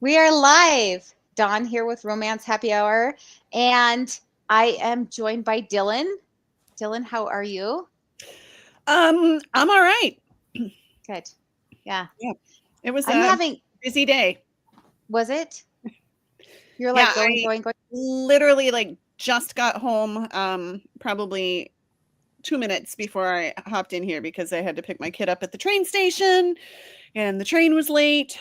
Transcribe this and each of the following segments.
We are live. Dawn here with Romance Happy Hour, and I am joined by Dylann. Dylann, how are you? I'm all right. Good. Yeah. Yeah. It was I'm a having, busy day. was it? You're Yeah, like going, I going, going. literally just got home probably 2 minutes before I hopped in here because I had to pick my kid up at the train station and the train was late.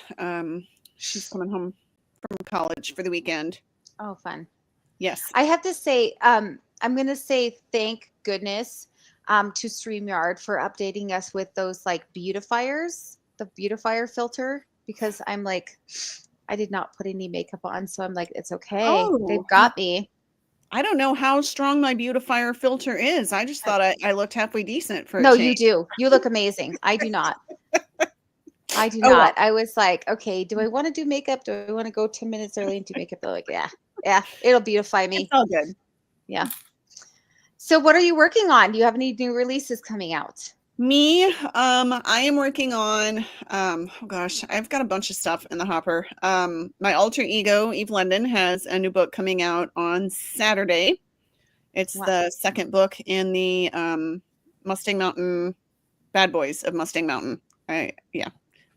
She's coming home from college for the weekend. Oh, fun. Yes. I have to say, I'm going to say thank goodness to StreamYard for updating us with those like beautifiers, the beautifier filter, because I'm like, I did not put any makeup on. So I'm like, it's okay. Oh, They've got me. I don't know how strong my beautifier filter is. I just thought I looked halfway decent for a No, you change. do. You look amazing. I do not. I do Oh well, not. I was like, okay, do I want to do makeup? Do I want to go 10 minutes early and do makeup? They're like, yeah, it'll beautify it's me. all good. Yeah. So what are you working on? Do you have any new releases coming out? Me, I am working on, oh gosh, I've got a bunch of stuff in the hopper. My alter ego, Eve London, has a new book coming out on Saturday. It's Wow. the second book in the Mustang Mountain Bad Boys of Mustang Mountain. Yeah,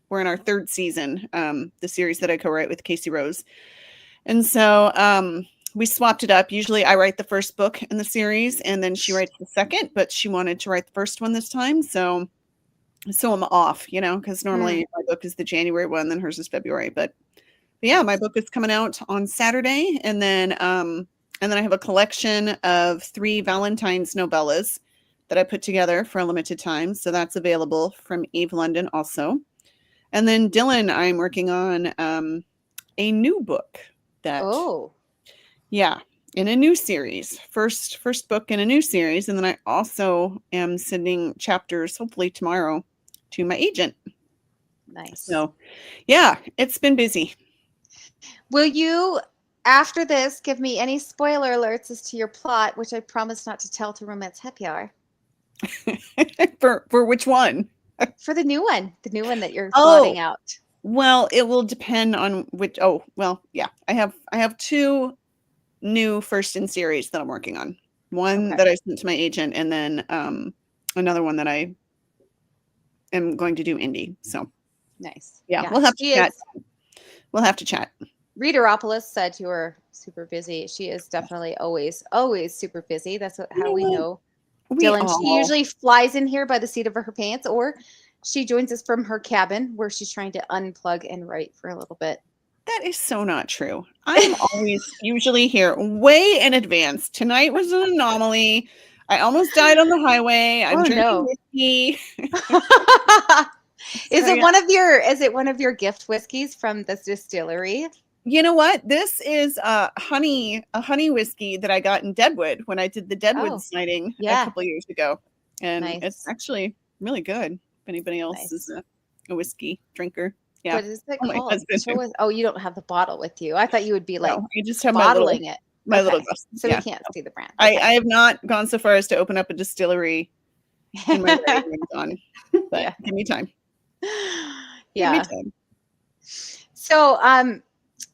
we're in our third season, the series that I co-write with Casey Rose. And so we swapped it up. Usually I write the first book in the series and then she writes the second, but she wanted to write the first one this time. So I'm off, because Mm, normally my book is the January one, then hers is February. But yeah, my nice. book is coming out on Saturday, and then I have a collection of 3 Valentine's novellas that I put together for a limited time. So that's available from Eve London also. And then Dylann, I'm working on a new book that, Oh, yeah, in a new series. First book in a new series, and then I also am sending chapters hopefully tomorrow to my agent. nice. So, yeah, it's been busy. Will you, after this, give me any spoiler alerts as to your plot, which I promise not to tell to Romance Happy Hour? For which one? For the new one that you're Oh, plotting out. well, it will depend on which. Oh, well, yeah. I have 2 new first in series that I'm working on. One Okay, that I sent to my agent, and then another one that I am going to do indie. So, nice. yeah, Yeah, we'll have to she chat. is. We'll have to chat. Readeropolis said you were super busy. She is definitely always super busy. That's You how know we what? know We Dylann. She all usually flies in here by the seat of her pants, or she joins us from her cabin where she's trying to unplug and write for a little bit. That is so not true. I am always usually here way in advance. Tonight was an anomaly. I almost died on the highway. I'm Oh drinking no. whiskey. Is So it yeah. one of your gift whiskeys from this distillery? You know what? This is a honey whiskey that I got in Deadwood when I did the Deadwood Oh, sighting a yeah. couple years ago. And it's Nice. actually really good. If anybody else is Nice. a whiskey drinker. Yeah. What is it Oh, my called? husband. Show us. Oh, you don't have the bottle with you. I thought you would be like No, I just have bottling it. my little Okay. glass. So we Yeah. can't see the brand. I Okay. have not gone so far as to open up a distillery in my writing room, Dawn, but Yeah. give me time. Give me Yeah. time. So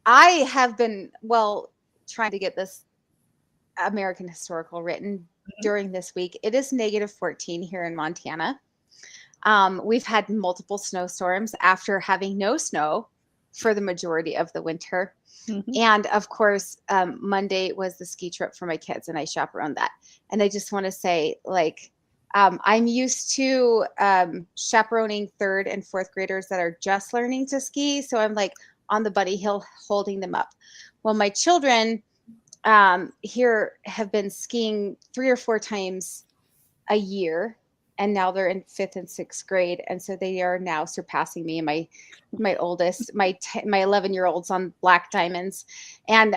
I have been trying to get this American historical written Mhm. during this week. It is -14 here in Montana. We've had multiple snowstorms after having no snow for the majority of the winter. Mhm. And of course, Monday was the ski trip for my kids, and I chaperoned that. And I just want to say, like, I'm used to chaperoning third and fourth graders that are just learning to ski. So I'm like on the bunny hill holding them up. Well, my children here have been skiing 3 or 4 times a year, and now they're in fifth and sixth grade, and so they are now surpassing me. And my oldest, my 11-year-olds on black diamonds, and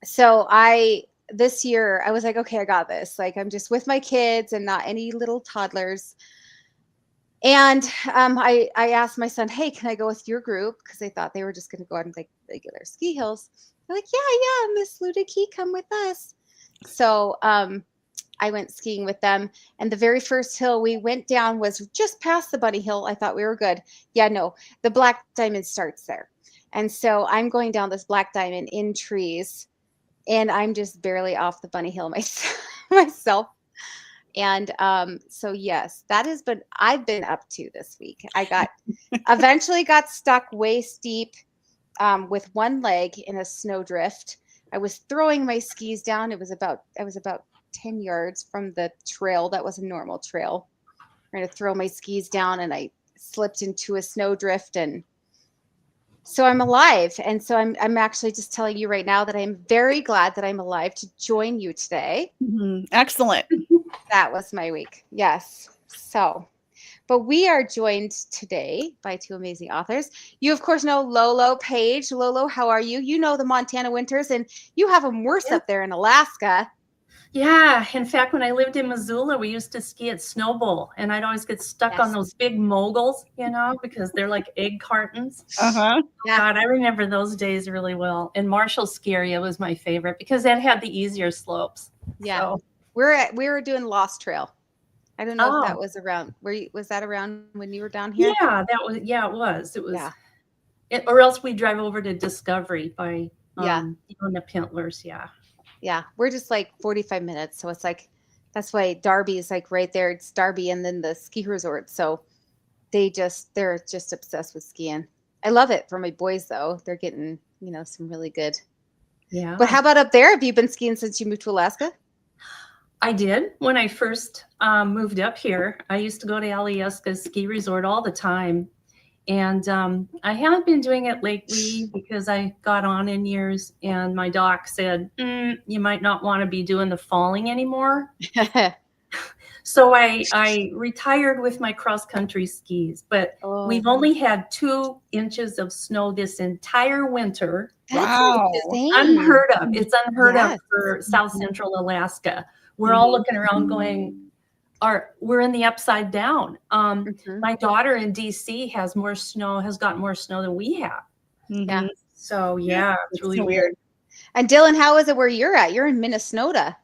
so I this year I was like, okay, I got this. Like I'm just with my kids and not any little toddlers. And I asked my son, hey, can I go with your group? Because I thought they were just going to go on like regular ski hills. They're like, yeah, Miss Luedecke, come with us. So I went skiing with them. And the very first hill we went down was just past the bunny hill. I thought we were good. Yeah, no, the Black Diamond starts there. And so I'm going down this Black Diamond in trees, and I'm just barely off the bunny hill myself. And so yes, that has been I've been up to this week. I eventually got stuck way steep with one leg in a snowdrift. I was throwing my skis down. I was about 10 yards from the trail that was a normal trail. I'm going to throw my skis down, and I slipped into a snowdrift, and so I'm alive. And so I'm actually just telling you right now that I'm very glad that I'm alive to join you today. Excellent. That was my week. Yes. So, but we are joined today by two amazing authors. You, of course, know Lolo Paige. Lolo, how are you? You know the Montana winters, and you have them worse up there in Alaska. Yeah. In fact, when I lived in Missoula, we used to ski at Snow Bowl, and I'd always get stuck on those big moguls, because they're like egg cartons. Uh-huh. Yeah. God, I remember those days really well. And Marshall's Ski Area was my favorite because that had the easier slopes. Yeah. So. We were doing Lost Trail. I don't know if that was around. Was that around when you were down here? Yeah, it was. It was. Yeah. Or else we drive over to Discovery by the Pintlers. Yeah. Yeah, we're just like 45 minutes. So it's like, that's why Darby is like right there. It's Darby and then the ski resort. So they're just obsessed with skiing. I love it for my boys though. They're getting, some really good. Yeah. But how about up there? Have you been skiing since you moved to Alaska? I did. When I first moved up here, I used to go to Alyeska Ski Resort all the time. And I haven't been doing it lately because I got on in years, and my doc said, you might not want to be doing the falling anymore. So I retired with my cross-country skis, but we've only had 2 inches of snow this entire winter. Wow. Unheard of. It's unheard of for South Central Alaska. We're all looking around going, we're in the upside down. My daughter in DC has got more snow than we have. Yeah. So it's really weird. And Dylann, how is it where you're at? You're in Minnesota.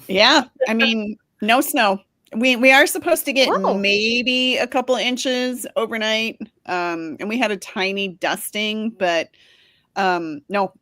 Yeah. I mean, no snow. We are supposed to get maybe a couple inches overnight. And we had a tiny dusting, but no,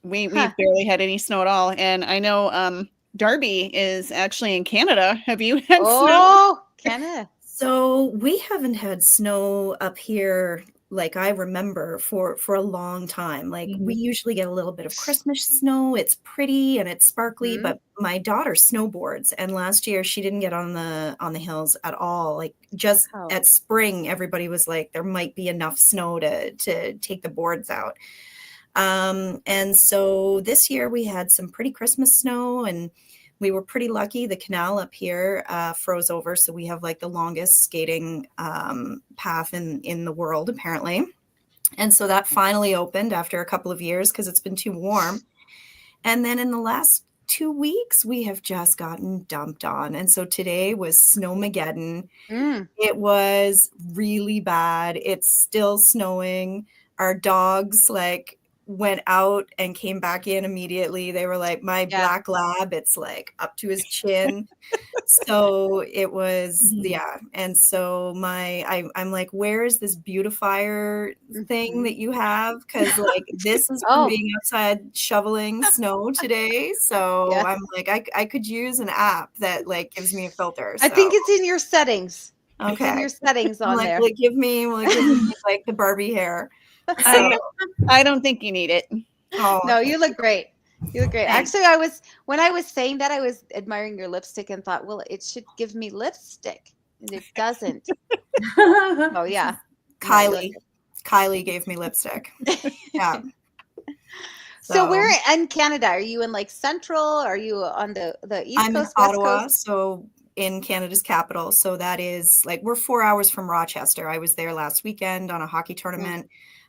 we barely had any snow at all. And I know Darby is actually in Canada. Have you had snow? Canada. So we haven't had snow up here like I remember for a long time. Like we usually get a little bit of Christmas snow. It's pretty and it's sparkly, but my daughter snowboards, and last year she didn't get on the hills at all. Like just at spring, everybody was like, there might be enough snow to take the boards out. And so this year we had some pretty Christmas snow, and we were pretty lucky. The canal up here froze over, so we have like the longest skating path in the world, apparently. And so that finally opened after a couple of years because it's been too warm. And then in the last 2 weeks, we have just gotten dumped on. And so today was Snowmageddon. It was really bad. It's still snowing. Our dogs went out and came back in immediately. They were like, my black lab, it's like up to his chin. So it was, And so I'm like, where is this beautifier thing that you have? Because this is from being outside shoveling snow today. So I'm like, I could use an app that gives me a filter. So. I think it's in your settings. Okay. It's in your settings on there. Give me the Barbie hair. I don't think you need it. No, you look great. You look great. Thanks. Actually, when I was saying that, I was admiring your lipstick and thought, well, it should give me lipstick, and it doesn't. Oh yeah, Kylie gave me lipstick. Yeah. So where in Canada are you in? Central? Are you on the East I'm Coast? I'm in Ottawa, so in Canada's capital. So that is we're 4 hours from Rochester. I was there last weekend on a hockey tournament.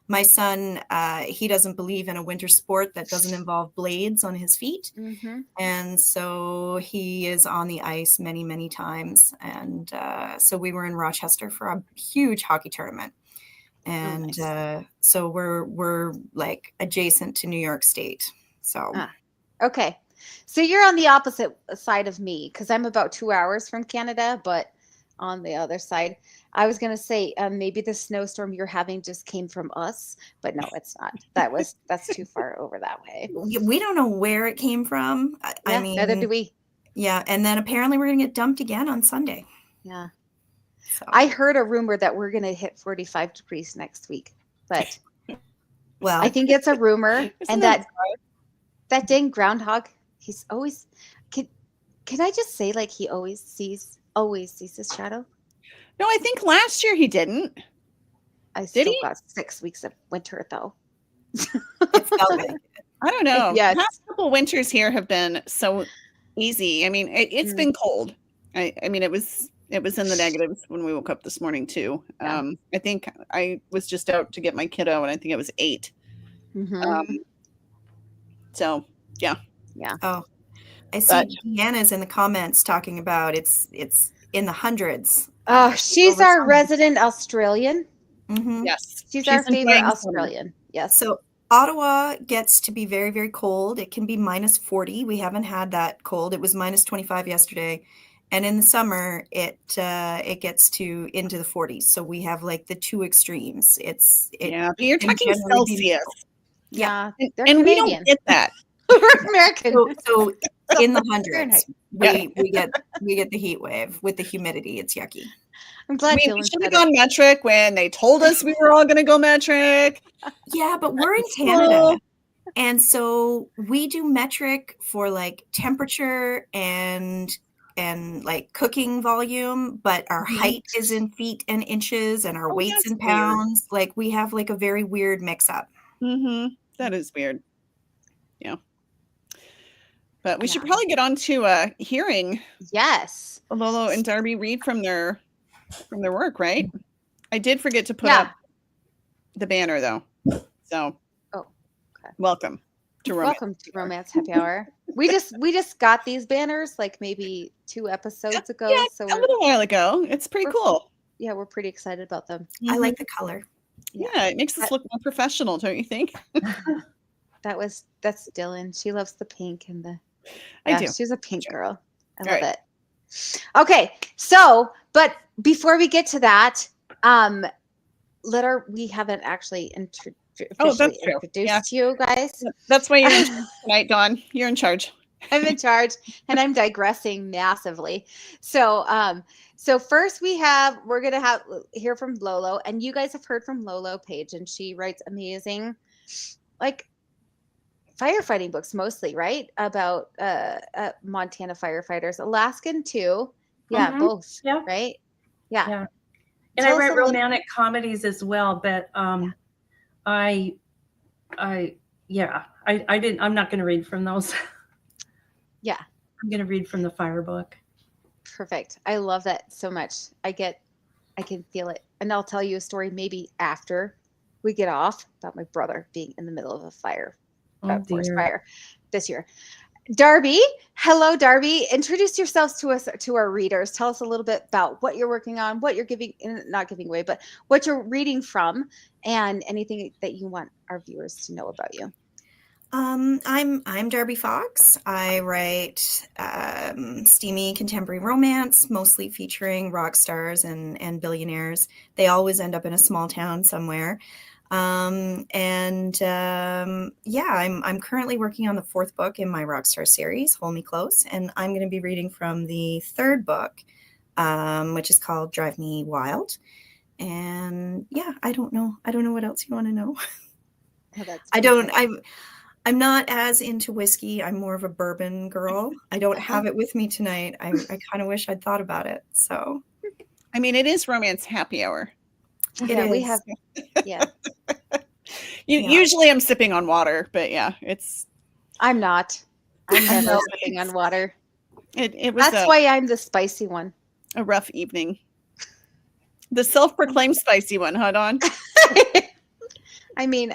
My son, he doesn't believe in a winter sport that doesn't involve blades on his feet. And so he is on the ice many, many times. And so we were in Rochester for a huge hockey tournament. And so we're adjacent to New York State. So. Okay. So you're on the opposite side of me because I'm about 2 hours from Canada, but on the other side, I was gonna say maybe the snowstorm you're having just came from us, but no, it's not. That's too far over that way. We don't know where it came from. I Yeah, neither do mean, we. yeah, and then apparently we're gonna get dumped again on Sunday. Yeah. So I heard a rumor that we're gonna hit 45 degrees next week, but well, I think it's a rumor, Isn't and that that dang groundhog, he's always can I just say like he always sees his shadow? No, I think last year he didn't. I Did still he? got 6 weeks of winter though. it felt like it. I don't know. Yes. The past couple winters here have been so easy. I mean, it's been cold. I mean, it was in the negatives when we woke up this morning too. Yeah. I think I was just out to get my kiddo, and I think it was 8. Mhm. So yeah. Oh, I see But- Deanna's in the comments talking about it's in the hundreds. Oh, she's over our summer. resident Australian. Mhm. Yes, She's our favorite enjoying summer. Australian. Yes. So Ottawa gets to be very, very cold. It can be minus 40. We haven't had that cold. It was minus 25 yesterday. And in the summer, it gets to into the 40s. So we have like the two extremes. Yeah, but you're can talking generally be Celsius, yeah. They're and we Canadian. don't get that. We're American. so in the Fahrenheit. hundreds, we get the heat wave with the humidity. It's yucky. I'm glad We Dylan should said have it. gone metric when they told us we were all going to go metric. Yeah, but we're in Cool. Canada. And so we do metric for like temperature and like cooking volume, but our height is in feet and inches and our Oh, weight's that's in pounds. Like we have like a very weird mix up. That is weird. Yeah. But we should Yeah. probably get on to hearing Yes. Lolo and Darby read from their work, right? I did forget to put Yeah. up the banner though. So Oh, okay. welcome to Romance. Welcome to Romance Happy Hour. We just got these banners like maybe 2 episodes ago. Yeah, So a little while ago. It's pretty cool. we're pretty excited about them. I like the color. Yeah, it makes us look more professional, don't you think? That's Dylan. She loves the pink and the I do. She's a pink girl. I All love right. it. Okay, so but before we get to that, we haven't actually Oh, that's true. introduced you guys. That's why you're in charge tonight, Dawn. You're in charge. I'm in charge and I'm digressing massively. So first we're gonna hear from Lolo, and you guys have heard from Lolo Paige, and she writes amazing like firefighting books mostly, right? About Montana firefighters, Alaskan too. Yeah, Mhm. both. Yeah. Right? Yeah. Yeah. And Tell I us write a little- romantic comedies as well, but I didn't. I'm not going to read from those. Yeah. I'm going to read from the fire book. Perfect. I love that so much. I can feel it. And I'll tell you a story maybe after we get off about my brother being in the middle of a fire, forest Dear. fire this year. Darby, hello, Darby. Introduce yourselves to our readers. Tell us a little bit about what you're working on, what you're not giving away, but what you're reading from, and anything that you want our viewers to know about you. I'm Darby Fox. I write steamy contemporary romance, mostly featuring rock stars and billionaires. They always end up in a small town somewhere. I'm currently working on the 4th book in my Rockstar series, Hold Me Close, and I'm going to be reading from the 3rd book, which is called Drive Me Wild. And yeah, I don't know what else you want to know. Oh, that's I'm not as into whiskey. I'm more of a bourbon girl. I don't have it with me tonight. I kind of wish I'd thought about it. So, I mean, it is Romance Happy Hour. Yeah, we is. have. Yeah, Usually I'm sipping on water, but yeah, I'm not. I'm never know, sipping on water. it was That's why I'm the spicy one. a rough evening. The self-proclaimed spicy one, huh, Dawn? I mean,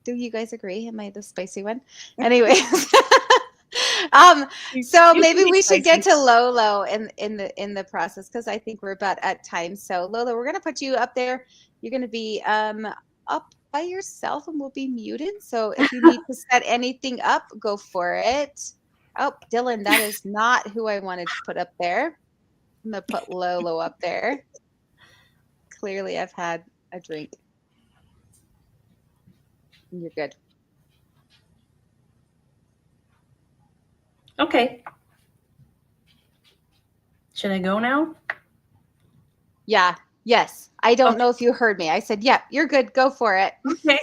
do you guys agree? Am I the spicy one? Anyway, so maybe we should get to Lolo in the process, because I think we're about at time. So Lolo, we're gonna put you up there. You're gonna be up by yourself, and we'll be muted. So if you need to set anything up, go for it. Oh, Dylan, that is not who I wanted to put up there. I'm going to put Lolo up there. Clearly, I've had a drink. You're good. Okay. Should I go now? Yeah. Yes. I don't know if you heard me. I said, yep, you're good. Go for it. Okay.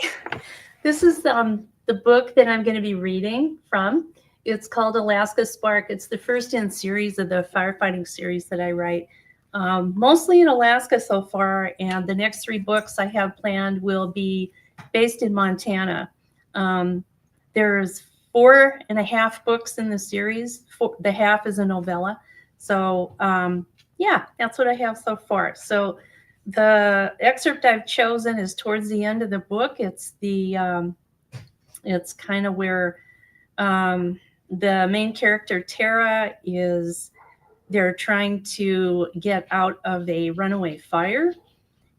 This is the book that I'm going to be reading from. It's called Alaska Spark. It's the first in series of the firefighting series that I write, mostly in Alaska so far. And the next 3 books I have planned will be based in Montana. There's 4.5 books in the series. The half is a novella. So yeah, that's what I have so far. So the excerpt I've chosen is towards the end of the book. It's it's kind of where the main character, Tara, they're trying to get out of a runaway fire.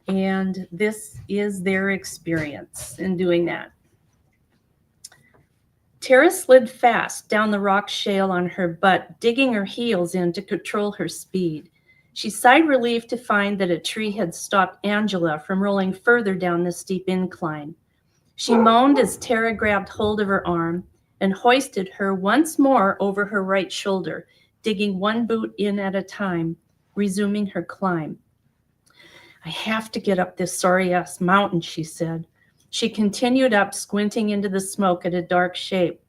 And this is their experience in doing that. Tara slid fast down the rock shale on her butt, digging her heels in to control her speed. She sighed relief to find that a tree had stopped Angela from rolling further down the steep incline. She moaned as Tara grabbed hold of her arm and hoisted her once more over her right shoulder, digging one boot in at a time, resuming her climb. I have to get up this sorry-ass mountain, she said. She continued up, squinting into the smoke at a dark shape.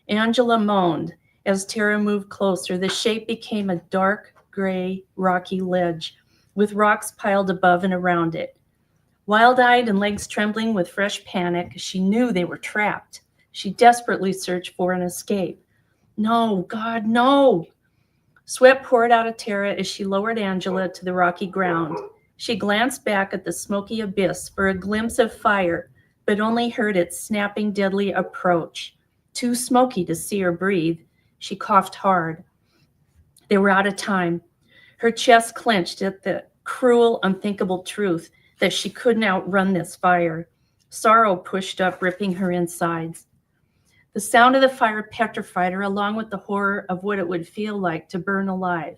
Angela moaned. As Tara moved closer, the shape became a dark, gray, rocky ledge, with rocks piled above and around it. Wild-eyed and legs trembling with fresh panic, she knew they were trapped. She desperately searched for an escape. No, God, no! Sweat poured out of Tara as she lowered Angela to the rocky ground. She glanced back at the smoky abyss for a glimpse of fire, but only heard its snapping, deadly approach. Too smoky to see or breathe, she coughed hard. They were out of time. Her chest clenched at the cruel, unthinkable truth that she couldn't outrun this fire. Sorrow pushed up, ripping her insides. The sound of the fire petrified her, along with the horror of what it would feel like to burn alive.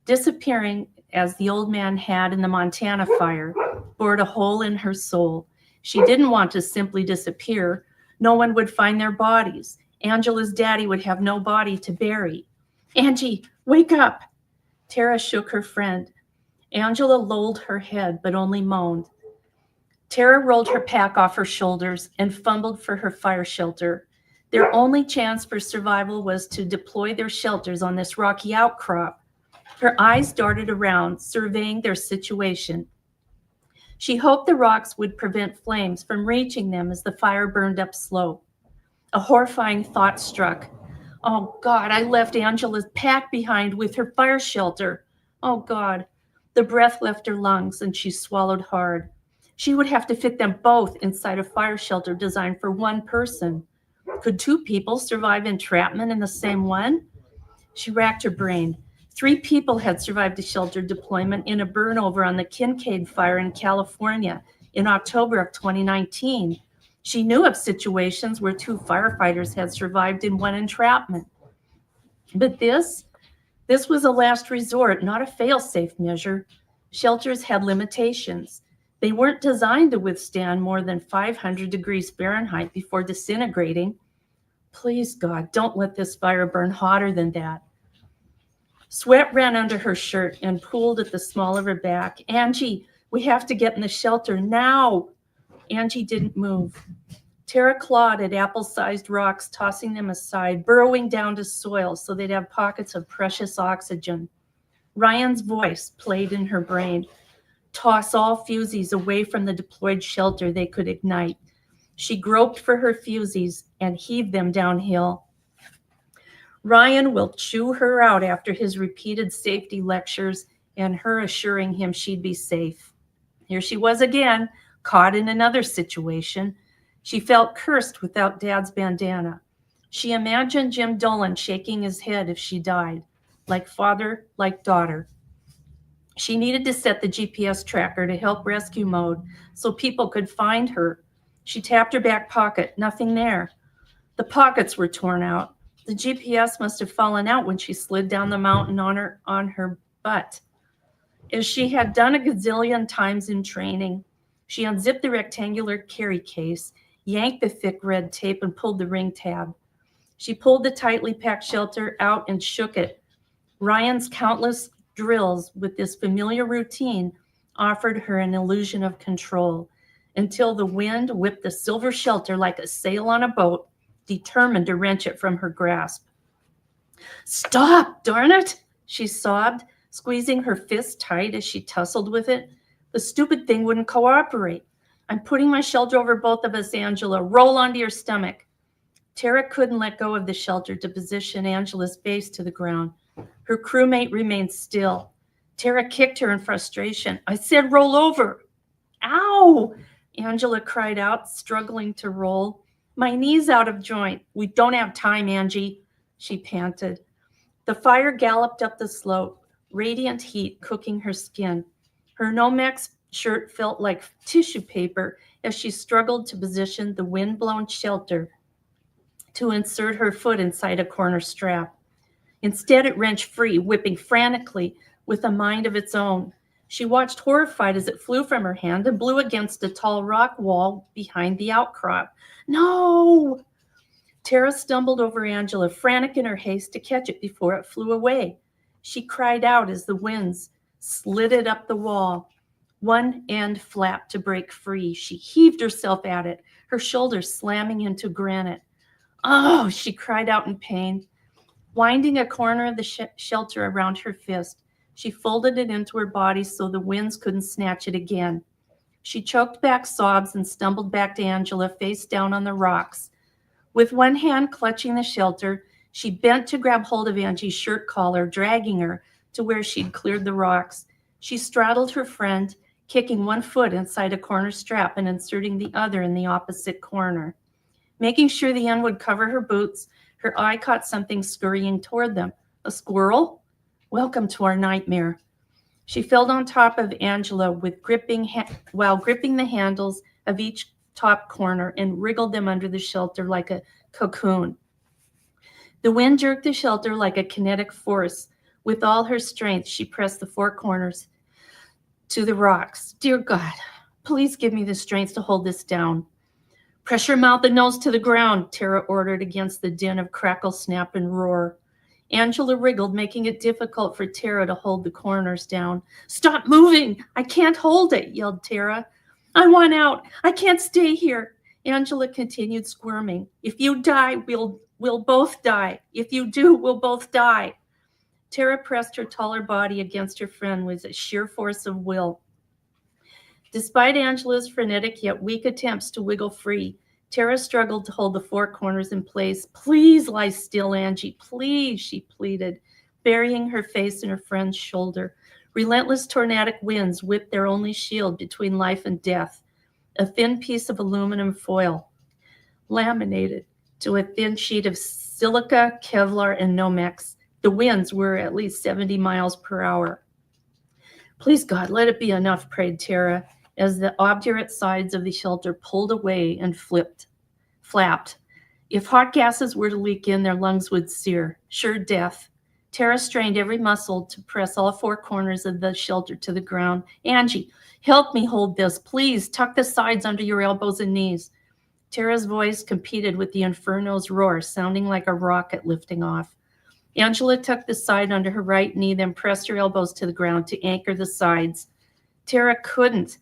Disappearing, as the old man had in the Montana fire, bored a hole in her soul. She didn't want to simply disappear. No one would find their bodies. Angela's daddy would have no body to bury. Angie, wake up! Tara shook her friend. Angela lolled her head, but only moaned. Tara rolled her pack off her shoulders and fumbled for her fire shelter. Their only chance for survival was to deploy their shelters on this rocky outcrop. Her eyes darted around, surveying their situation. She hoped the rocks would prevent flames from reaching them as the fire burned up slope. A horrifying thought struck. Oh, God, I left Angela's pack behind with her fire shelter. Oh, God. The breath left her lungs, and she swallowed hard. She would have to fit them both inside a fire shelter designed for one person. Could 2 people survive entrapment in the same one? She racked her brain. 3 people had survived a shelter deployment in a burnover on the Kincaid fire in California in October of 2019. She knew of situations where 2 firefighters had survived in one entrapment. But this was a last resort, not a fail-safe measure. Shelters had limitations. They weren't designed to withstand more than 500 degrees Fahrenheit before disintegrating. Please, God, don't let this fire burn hotter than that. Sweat ran under her shirt and pooled at the small of her back. Angie, we have to get in the shelter now. Angie didn't move. Tara clawed at apple-sized rocks, tossing them aside, burrowing down to soil so they'd have pockets of precious oxygen. Ryan's voice played in her brain. Toss all fusees away from the deployed shelter they could ignite. She groped for her fusees and heaved them downhill. Ryan will chew her out after his repeated safety lectures and her assuring him she'd be safe. Here she was again, caught in another situation. She felt cursed without Dad's bandana. She imagined Jim Dylann shaking his head if she died, like father, like daughter. She needed to set the GPS tracker to help rescue mode so people could find her. She tapped her back pocket, nothing there. The pockets were torn out. The GPS must have fallen out when she slid down the mountain on her butt. As she had done a gazillion times in training, she unzipped the rectangular carry case, yanked the thick red tape, and pulled the ring tab. She pulled the tightly packed shelter out and shook it. Ryan's countless drills with this familiar routine offered her an illusion of control until the wind whipped the silver shelter like a sail on a boat, determined to wrench it from her grasp. "Stop, darn it," she sobbed, squeezing her fist tight as she tussled with it. "The stupid thing wouldn't cooperate. I'm putting my shelter over both of us, Angela. Roll onto your stomach." Tara couldn't let go of the shelter to position Angela's face to the ground. Her crewmate remained still. Tara kicked her in frustration. "I said roll over." "Ow!" Angela cried out, struggling to roll. "My knee's out of joint." "We don't have time, Angie," she panted. The fire galloped up the slope, radiant heat cooking her skin. Her Nomex shirt felt like tissue paper as she struggled to position the wind-blown shelter to insert her foot inside a corner strap. Instead, it wrenched free, whipping frantically with a mind of its own. She watched horrified as it flew from her hand and blew against a tall rock wall behind the outcrop. "No!" Tara stumbled over Angela, frantic in her haste to catch it before it flew away. She cried out as the winds slid it up the wall. One end flapped to break free. She heaved herself at it, her shoulders slamming into granite. "Oh!" she cried out in pain. Winding a corner of the shelter around her fist, she folded it into her body so the winds couldn't snatch it again. She choked back sobs and stumbled back to Angela, face down on the rocks. With one hand clutching the shelter, she bent to grab hold of Angie's shirt collar, dragging her to where she'd cleared the rocks. She straddled her friend, kicking one foot inside a corner strap and inserting the other in the opposite corner. Making sure the end would cover her boots, her eye caught something scurrying toward them. A squirrel? Welcome to our nightmare. She fell on top of Angela while gripping the handles of each top corner and wriggled them under the shelter like a cocoon. The wind jerked the shelter like a kinetic force. With all her strength, she pressed the four corners to the rocks. "Dear God, please give me the strength to hold this down." "Pressure mouth and nose to the ground," Tara ordered against the din of crackle, snap, and roar. Angela wriggled, making it difficult for Tara to hold the corners down. "Stop moving! I can't hold it," yelled Tara. "I want out. I can't stay here." Angela continued squirming. "If you die, we'll both die. If you do, we'll both die." Tara pressed her taller body against her friend with a sheer force of will. Despite Angela's frenetic yet weak attempts to wiggle free, Tara struggled to hold the four corners in place. "Please lie still, Angie, please," she pleaded, burying her face in her friend's shoulder. Relentless tornadic winds whipped their only shield between life and death, a thin piece of aluminum foil, laminated to a thin sheet of silica, Kevlar, and Nomex. The winds were at least 70 miles per hour. "Please, God, let it be enough," prayed Tara, as the obdurate sides of the shelter pulled away and flapped. If hot gases were to leak in, their lungs would sear. Sure death. Tara strained every muscle to press all four corners of the shelter to the ground. "Angie, help me hold this. Please tuck the sides under your elbows and knees." Tara's voice competed with the inferno's roar, sounding like a rocket lifting off. Angela tucked the side under her right knee, then pressed her elbows to the ground to anchor the sides. Tara couldn't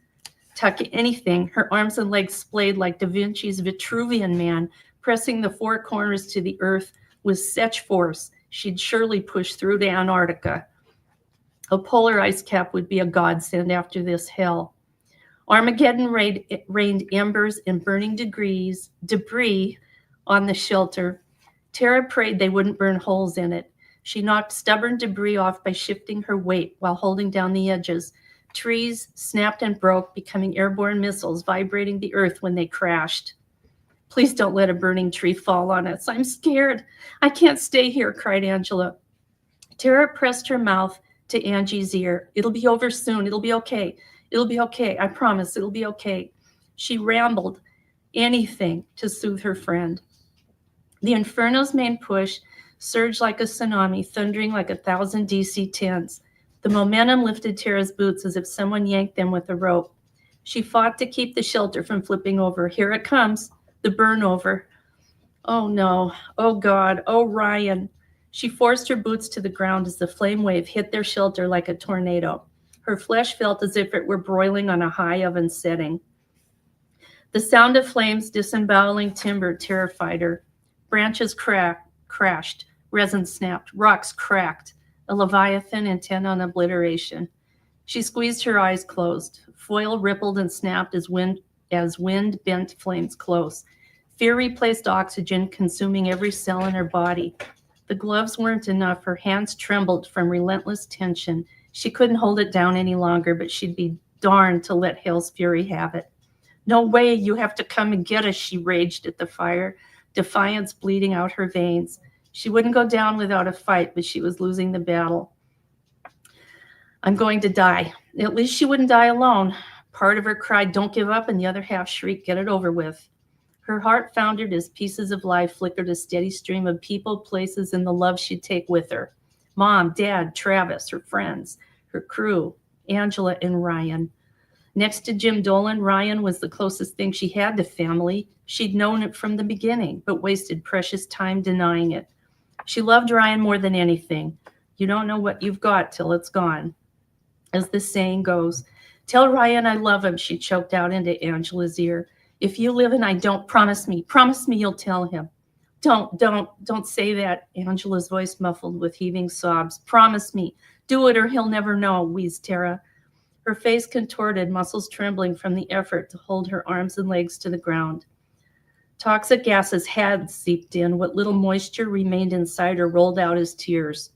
tuck anything. Her arms and legs splayed like Da Vinci's Vitruvian Man, pressing the four corners to the earth with such force she'd surely push through to Antarctica. A polar ice cap would be a godsend after this hell. Armageddon rained embers and burning debris on the shelter. Tara prayed they wouldn't burn holes in it. She knocked stubborn debris off by shifting her weight while holding down the edges. Trees snapped and broke, becoming airborne missiles vibrating the earth when they crashed. "Please don't let a burning tree fall on us. I'm scared. I can't stay here," cried Angela. Tara pressed her mouth to Angie's ear. "It'll be over soon. It'll be okay. It'll be okay. I promise it'll be okay." She rambled anything to soothe her friend. The Inferno's main push surged like a tsunami, thundering like 1,000 DC-10s. The momentum lifted Tara's boots as if someone yanked them with a rope. She fought to keep the shelter from flipping over. Here it comes, the burn over. Oh no, oh God, oh Ryan. She forced her boots to the ground as the flame wave hit their shelter like a tornado. Her flesh felt as if it were broiling on a high oven setting. The sound of flames disemboweling timber terrified her. Branches crashed, resin snapped, rocks cracked, a leviathan intent on obliteration. She squeezed her eyes closed. Foil rippled and snapped as wind bent flames close. Fear replaced oxygen, consuming every cell in her body. The gloves weren't enough. Her hands trembled from relentless tension. She couldn't hold it down any longer, but she'd be darned to let hell's fury have it. No way, you have to come and get us, she raged at the fire, defiance bleeding out her veins. She wouldn't go down without a fight, but she was losing the battle. I'm going to die. At least she wouldn't die alone. Part of her cried, don't give up, and the other half shrieked, get it over with. Her heart foundered as pieces of life flickered a steady stream of people, places, and the love she'd take with her. Mom, Dad, Travis, her friends, her crew, Angela and Ryan. Next to Jim Dolan, Ryan was the closest thing she had to family. She'd known it from the beginning, but wasted precious time denying it. She loved Ryan more than anything. You don't know what you've got till it's gone. As the saying goes, tell Ryan I love him, she choked out into Angela's ear. If you live and I don't, promise me you'll tell him. Don't say that, Angela's voice muffled with heaving sobs. Promise me, do it or he'll never know, wheezed Tara. Her face contorted, muscles trembling from the effort to hold her arms and legs to the ground. Toxic gases had seeped in. What little moisture remained inside her rolled out as tears.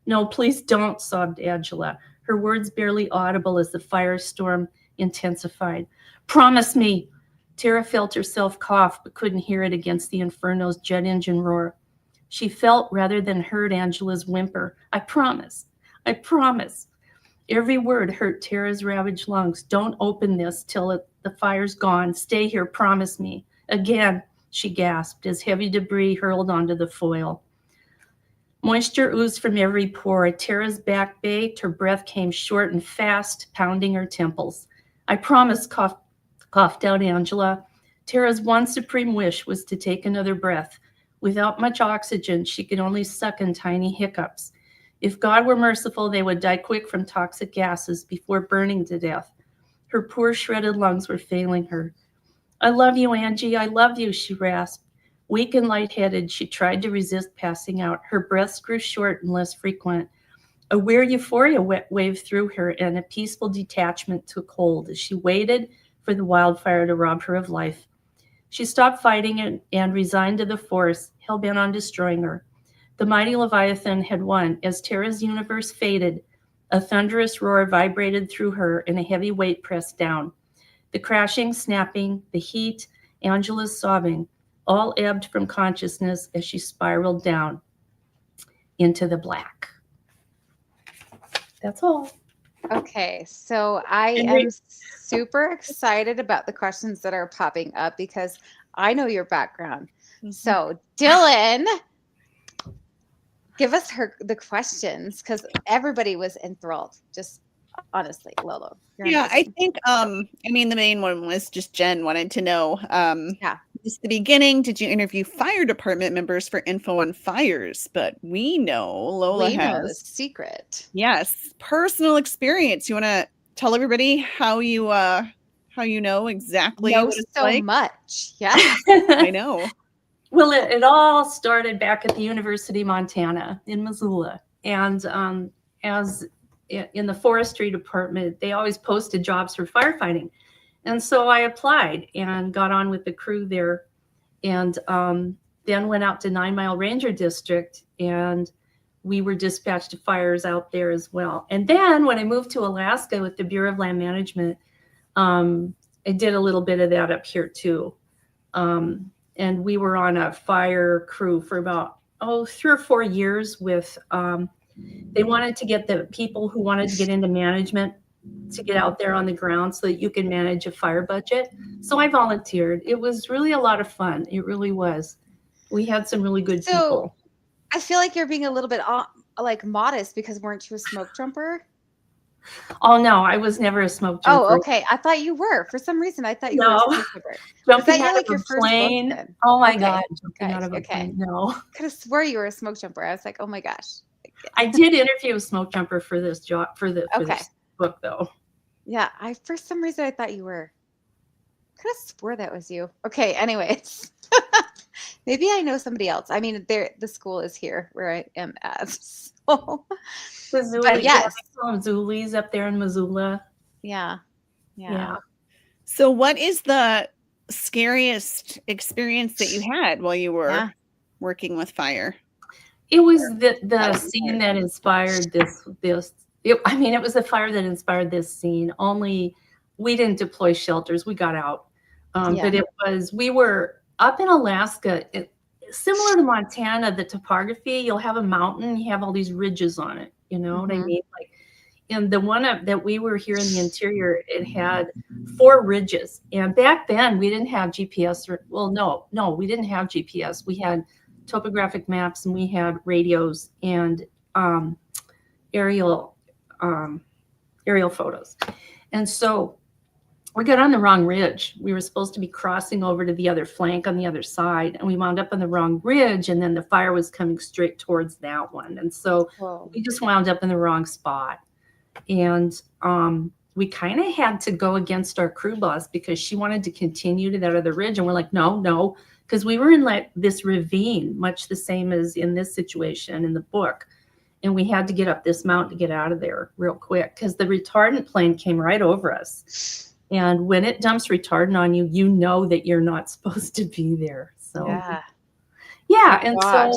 No, please don't, sobbed Angela, her words barely audible as the firestorm intensified. Promise me. Tara felt herself cough, but couldn't hear it against the inferno's jet engine roar. She felt rather than heard Angela's whimper. I promise. I promise. Every word hurt Tara's ravaged lungs. Don't open this till the fire's gone. Stay here, promise me. Again, she gasped as heavy debris hurled onto the foil. Moisture oozed from every pore. Tara's back baked. Her breath came short and fast, pounding her temples. I promise, coughed out Angela. Tara's one supreme wish was to take another breath. Without much oxygen, she could only suck in tiny hiccups. If God were merciful, they would die quick from toxic gases before burning to death. Her poor shredded lungs were failing her. I love you, Angie. I love you, she rasped. Weak and lightheaded, she tried to resist passing out. Her breaths grew short and less frequent. A weird euphoria waved through her, and a peaceful detachment took hold as she waited for the wildfire to rob her of life. She stopped fighting and resigned to the force, hell-bent on destroying her. The mighty Leviathan had won. As Tara's universe faded, a thunderous roar vibrated through her and a heavy weight pressed down. The crashing, snapping, the heat, Angela's sobbing, all ebbed from consciousness as she spiraled down into the black. That's all. Okay, so I am super excited about the questions that are popping up because I know your background. Mm-hmm. So Dylann, give us the questions because everybody was enthralled. Just honestly, Lolo. Yeah, amazing. I think the main one was just Jen wanted to know. Just the beginning, did you interview fire department members for info on fires? But we know Lola has the secret. Yes, personal experience. You want to tell everybody how you know exactly know what it's so like? Much. Yeah, I know. Well, it all started back at the University of Montana in Missoula, and as in the forestry department, they always posted jobs for firefighting. And so I applied and got on with the crew there, and then went out to 9 Mile Ranger District, and we were dispatched to fires out there as well. And then when I moved to Alaska with the Bureau of Land Management, I did a little bit of that up here too. And we were on a fire crew for about 3 or 4 years with, they wanted to get the people who wanted to get into management to get out there on the ground so that you can manage a fire budget. So I volunteered. It was really a lot of fun. It really was. We had some really good people. I feel like you're being a little bit like modest because weren't you a smoke jumper? Oh no, I was never a smoke jumper. Oh, okay. I thought you were. For some reason, I thought you were a No. smoke jumper. Was Jumping that out like of your a first book plane. then? Oh my Okay. God, jumping Okay. out of a Okay. plane. No. Could have swore you were a smoke jumper. I was like, oh my gosh. I did interview a smoke jumper for this job for Okay. this book though. Yeah, for some reason I thought you were. Could have swore that was you. Okay, anyways. Maybe I know somebody else. I mean, the school is here where I am at. So. The But Zuli, yes. Zuli's up there in Missoula. Yeah. Yeah. So what is the scariest experience that you had while you were working with fire? It was the scene that inspired this. I mean, it was the fire that inspired this scene. Only we didn't deploy shelters. We got out. But we were up in Alaska. Similar to Montana, the topography, you'll have a mountain, you have all these ridges on it. You know what I mean? Like, and the one that we were here in the interior, it had 4 ridges. And back then we didn't have GPS. No, we didn't have GPS. We had topographic maps and we had radios and aerial photos. And so we got on the wrong ridge. We were supposed to be crossing over to the other flank on the other side, and we wound up on the wrong ridge, and then the fire was coming straight towards that one. And so we just wound up in the wrong spot. And we kind of had to go against our crew boss because she wanted to continue to that other ridge. And we're like, no, because we were in like this ravine, much the same as in this situation in the book. And we had to get up this mountain to get out of there real quick because the retardant plane came right over us. And when it dumps retardant on you, you know that you're not supposed to be there. So, and so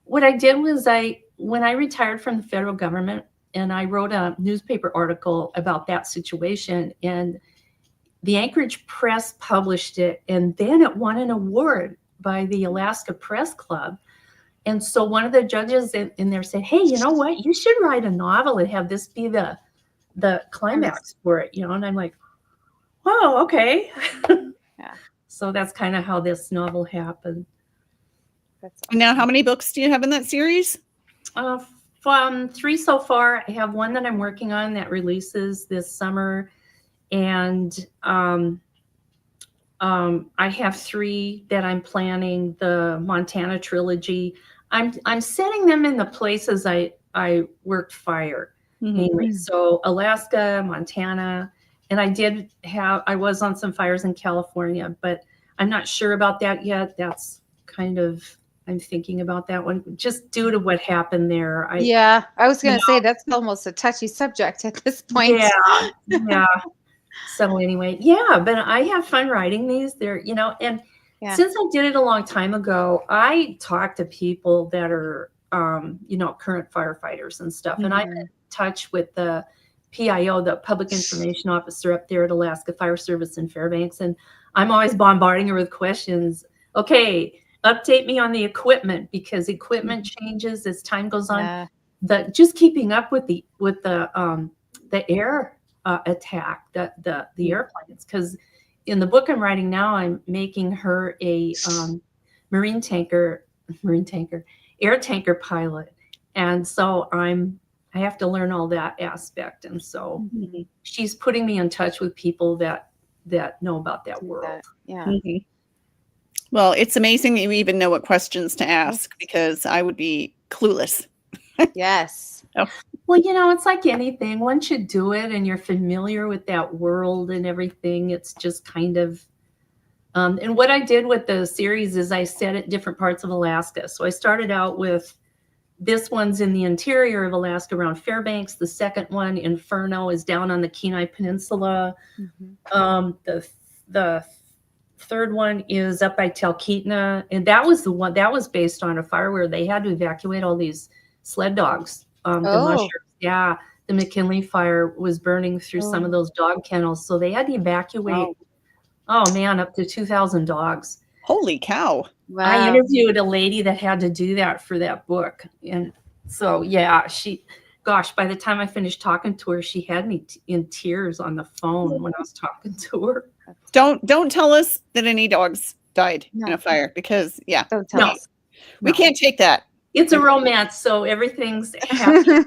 what I did was when I retired from the federal government, and I wrote a newspaper article about that situation, and the Anchorage Press published it, and then it won an award by the Alaska Press Club. And so one of the judges in there said, hey, you know what? You should write a novel and have this be the climax for it, And I'm like, oh, okay. So that's kind of how this novel happened. That's awesome. Now, how many books do you have in that series? From 3 so far. I have one that I'm working on that releases this summer. And I have 3 that I'm planning, the Montana trilogy. I'm setting them in the places I worked fire, mainly. So Alaska, Montana, and I was on some fires in California, but I'm not sure about that yet. That's kind of, I'm thinking about that one just due to what happened there. I was going to say that's almost a touchy subject at this point. Yeah. So anyway, but I have fun writing these. They're, and since I did it a long time ago, I talk to people that are, current firefighters and stuff. And I'm in touch with the PIO, the Public Information Officer up there at Alaska Fire Service in Fairbanks. And I'm always bombarding her with questions. Okay, update me on the equipment because equipment changes as time goes on. Just keeping up with the air attack, the airplanes. Because in the book I'm writing now, I'm making her a air tanker pilot, and so I have to learn all that aspect. And so she's putting me in touch with people that know about that world. Well, it's amazing that you even know what questions to ask because I would be clueless. Yes. Well, it's like anything. Once you do it and you're familiar with that world and everything, it's just kind of, and what I did with the series is I set it different parts of Alaska. So I started out with, this one's in the interior of Alaska around Fairbanks. The second one, Inferno, is down on the Kenai Peninsula. The third one is up by Talkeetna. And that was the one that was based on a fire where they had to evacuate all these sled dogs. The mushrooms. The McKinley fire was burning through some of those dog kennels. So they had to evacuate, up to 2,000 dogs. Holy cow. Wow. I interviewed a lady that had to do that for that book. And so, by the time I finished talking to her, she had me in tears on the phone when I was talking to her. Don't tell us that any dogs died in a fire because, don't tell us. We can't take that. It's a romance, so everything's happy.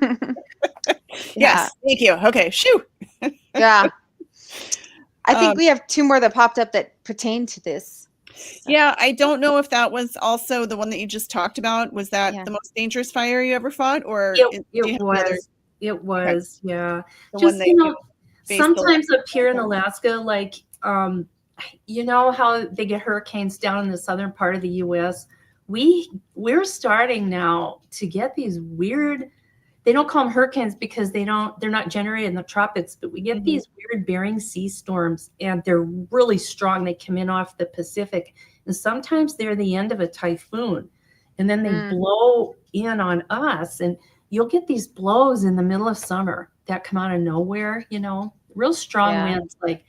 Yes, thank you. Okay, shoo. Yeah. I think we have 2 more that popped up that pertain to this. Yeah, I don't know if that was also the one that you just talked about. Was that Yeah. the most dangerous fire you ever fought, or It do you have another? was. It was, yeah. The one Just, that you know, you faced the sometimes last up here in time? Alaska, like, you know how they get hurricanes down in the southern part of the U.S. We're starting now to get these weird. They don't call them hurricanes because they're not generated in the tropics, but we get these weird Bering Sea storms, and they're really strong. They come in off the Pacific, and sometimes they're the end of a typhoon, and then they blow in on us, and you'll get these blows in the middle of summer that come out of nowhere, you know, real strong winds, like,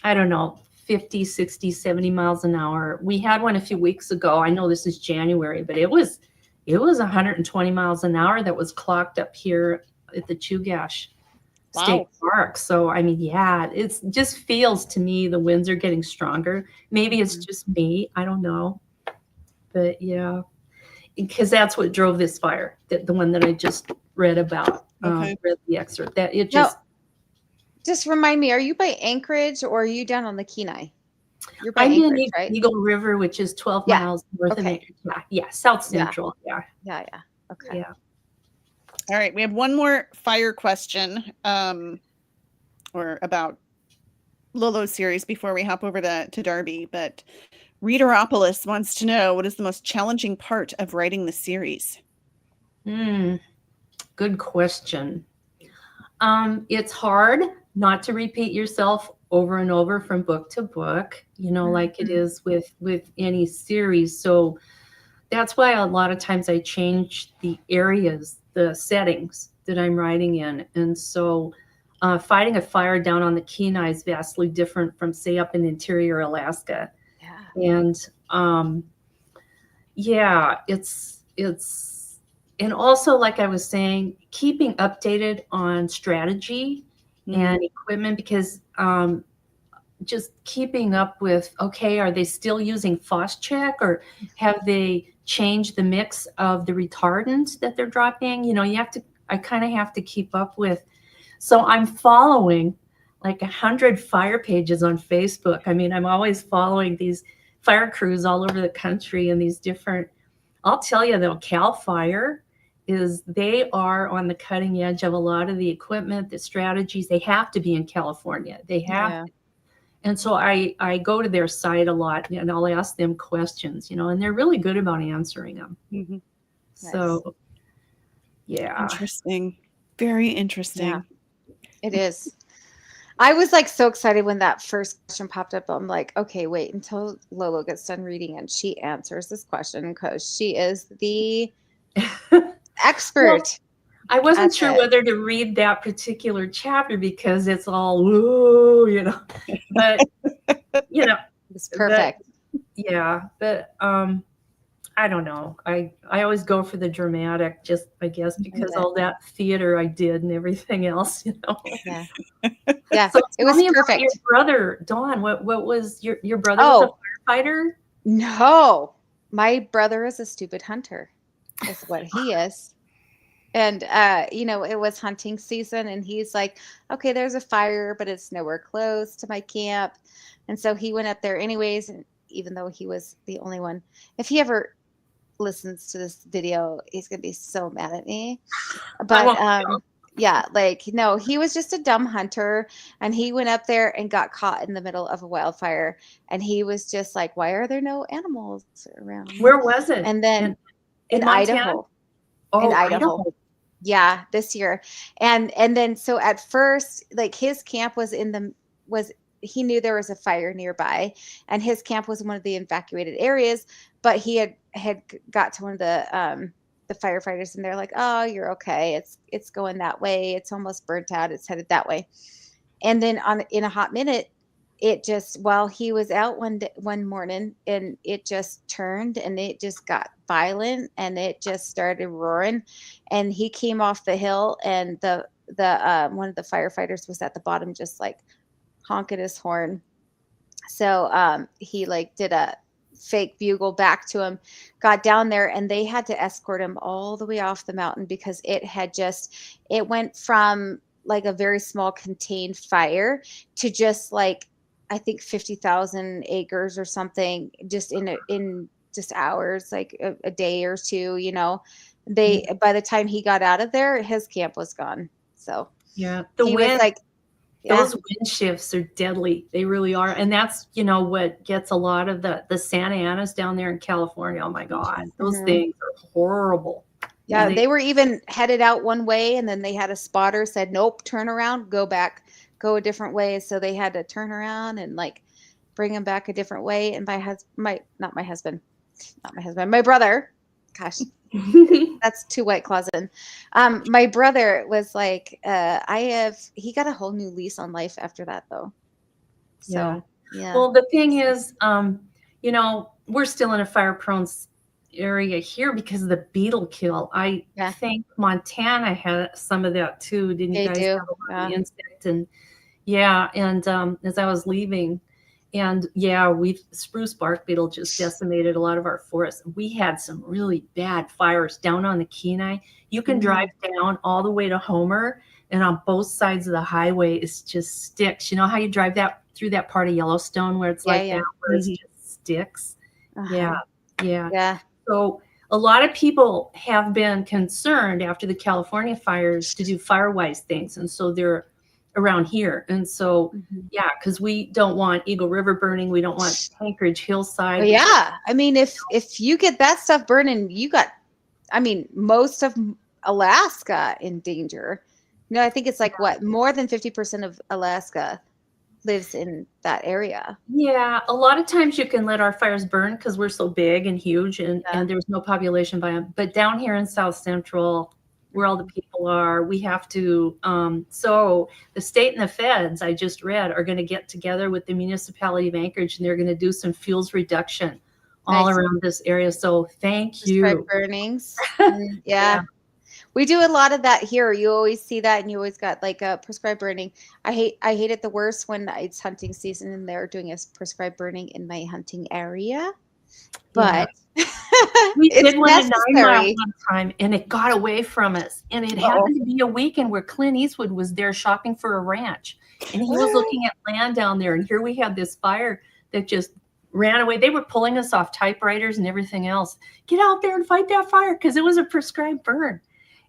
I don't know, 50, 60, 70 miles an hour. We had one a few weeks ago. I know this is January, but it was 120 miles an hour that was clocked up here at the Chugach State Park. So, I mean, yeah, it just feels to me the winds are getting stronger. Maybe it's just me. I don't know. But yeah, because that's what drove this fire, the one that I just read about, read the excerpt. That it just remind me, are you by Anchorage or are you down on the Kenai? You're by I'm Anchorage, in right? Eagle River, which is 12 miles north of Anchorage. Yeah, South Central. Yeah. Okay. Yeah. All right, we have one more fire question, or about Lolo's series before we hop over to Darby. But Readeropolis wants to know, what is the most challenging part of writing the series? Good question. It's hard not to repeat yourself over and over from book to book, you know, like it is with any series. So that's why a lot of times I change the areas, the settings that I'm writing in. And so fighting a fire down on the Kenai is vastly different from, say, up in interior Alaska. And it's and also, like I was saying, keeping updated on strategy and equipment, because just keeping up with, okay, are they still using Phos-Chek, or have they changed the mix of the retardant that they're dropping? You know, I kind of have to keep up with. So I'm following like 100 fire pages on Facebook. I mean, I'm always following these fire crews all over the country and these different, I'll tell you though, Cal Fire they are on the cutting edge of a lot of the equipment, the strategies. They have to be in California. They have to. And so I go to their site a lot, and I'll ask them questions, you know, and they're really good about answering them. So, yeah. Interesting. Very interesting. Yeah, it is. I was like so excited when that first question popped up. I'm like, okay, wait until Lolo gets done reading and she answers this question, because she is the expert. Well, I wasn't sure whether to read that particular chapter because it's all woo, you know, but you know, it's perfect. But I don't know. I always go for the dramatic, just I guess because all that theater I did and everything else, you know. Yeah, So it was perfect. Your brother, Dawn, what was your brother was a firefighter? No, my brother is a stupid hunter, is what he is. And, you know, it was hunting season, and he's like, okay, there's a fire, but it's nowhere close to my camp. And so he went up there anyways, and even though he was the only one. If he ever listens to this video, he's going to be so mad at me. But, yeah, like, no, he was just a dumb hunter, and he went up there and got caught in the middle of a wildfire. And he was just like, why are there no animals around? Where was it? And then in Idaho. Oh, in Idaho. Yeah, this year. And then so at first, like, his camp was he knew there was a fire nearby, and his camp was in one of the evacuated areas, but he had got to one of the firefighters, and they're like, oh, you're okay. It's going that way. It's almost burnt out. It's headed that way. And then in a hot minute, it just, while he was out one morning, and it just turned, and it just got violent, and it just started roaring, and he came off the hill, and the one of the firefighters was at the bottom, just like honking his horn. So he like did a fake bugle back to him, got down there, and they had to escort him all the way off the mountain because it went from like a very small contained fire to just like, I think 50,000 acres or something, just in just hours, like a day or two, by the time he got out of there, his camp was gone. So yeah, he was like, those wind shifts are deadly. They really are. And that's, what gets a lot of the Santa Anas down there in California. Oh my God, those things are horrible. Yeah, they were even headed out one way, and then they had a spotter said, nope, turn around, go back, go a different way. So they had to turn around and like bring him back a different way. And my brother, gosh, that's two White Claws in. My brother was like, he got a whole new lease on life after that though. So, yeah. Well, the thing is, we're still in a fire prone area here because of the beetle kill. I think Montana had some of that too. Didn't you guys have a lot of insect? And as I was leaving, and spruce bark beetle just decimated a lot of our forests. We had some really bad fires down on the Kenai. You can drive down all the way to Homer, and on both sides of the highway it's just sticks. You know how you drive that through that part of Yellowstone where it's that, where it's just sticks. Yeah. So a lot of people have been concerned after the California fires to do fire-wise things, and so they're around here. And so, because we don't want Eagle River burning. We don't want Anchorage Hillside. Well, yeah. I mean, if you get that stuff burning, you got, most of Alaska in danger. I think it's like more than 50% of Alaska lives in that area. Yeah. A lot of times you can let our fires burn because we're so big and huge and there's no population by them. But down here in South Central, where all the people are, we have to, so the state and the feds, I just read, are going to get together with the municipality of Anchorage, and they're going to do some fuels reduction all around this area. So thank you. Prescribed burnings. Yeah. We do a lot of that here. You always see that, and you always got like a prescribed burning. I hate it the worst when it's hunting season and they're doing a prescribed burning in my hunting area. But we did one at 9 Mile one time, and it got away from us. And it happened to be a weekend where Clint Eastwood was there shopping for a ranch, and he was looking at land down there. And here we had this fire that just ran away. They were pulling us off typewriters and everything else. Get out there and fight that fire because it was a prescribed burn.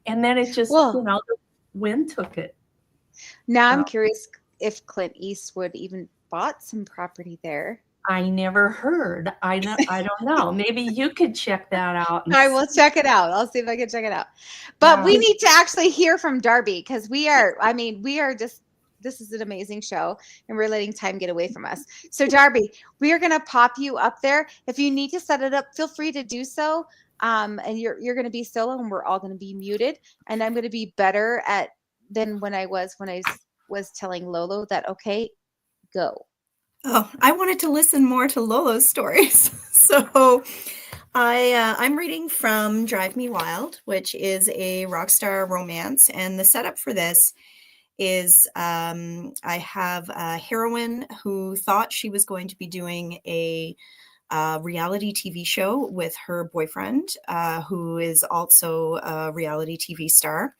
And then it just, the wind took it. Now I'm curious if Clint Eastwood even bought some property there. I never heard. I don't know. Maybe you could check that out. I will check it out. I'll see if I can check it out. But we need to actually hear from Darby because we are just, this is an amazing show and we're letting time get away from us. So Darby, we are going to pop you up there. If you need to set it up, feel free to do so. And you're going to be solo and we're all going to be muted. And I'm going to be better than when I was telling Lolo that, okay, go. Oh, I wanted to listen more to Lolo's stories. So I'm reading from Drive Me Wild, which is a rockstar romance. And the setup for this is I have a heroine who thought she was going to be doing a reality TV show with her boyfriend, who is also a reality TV star.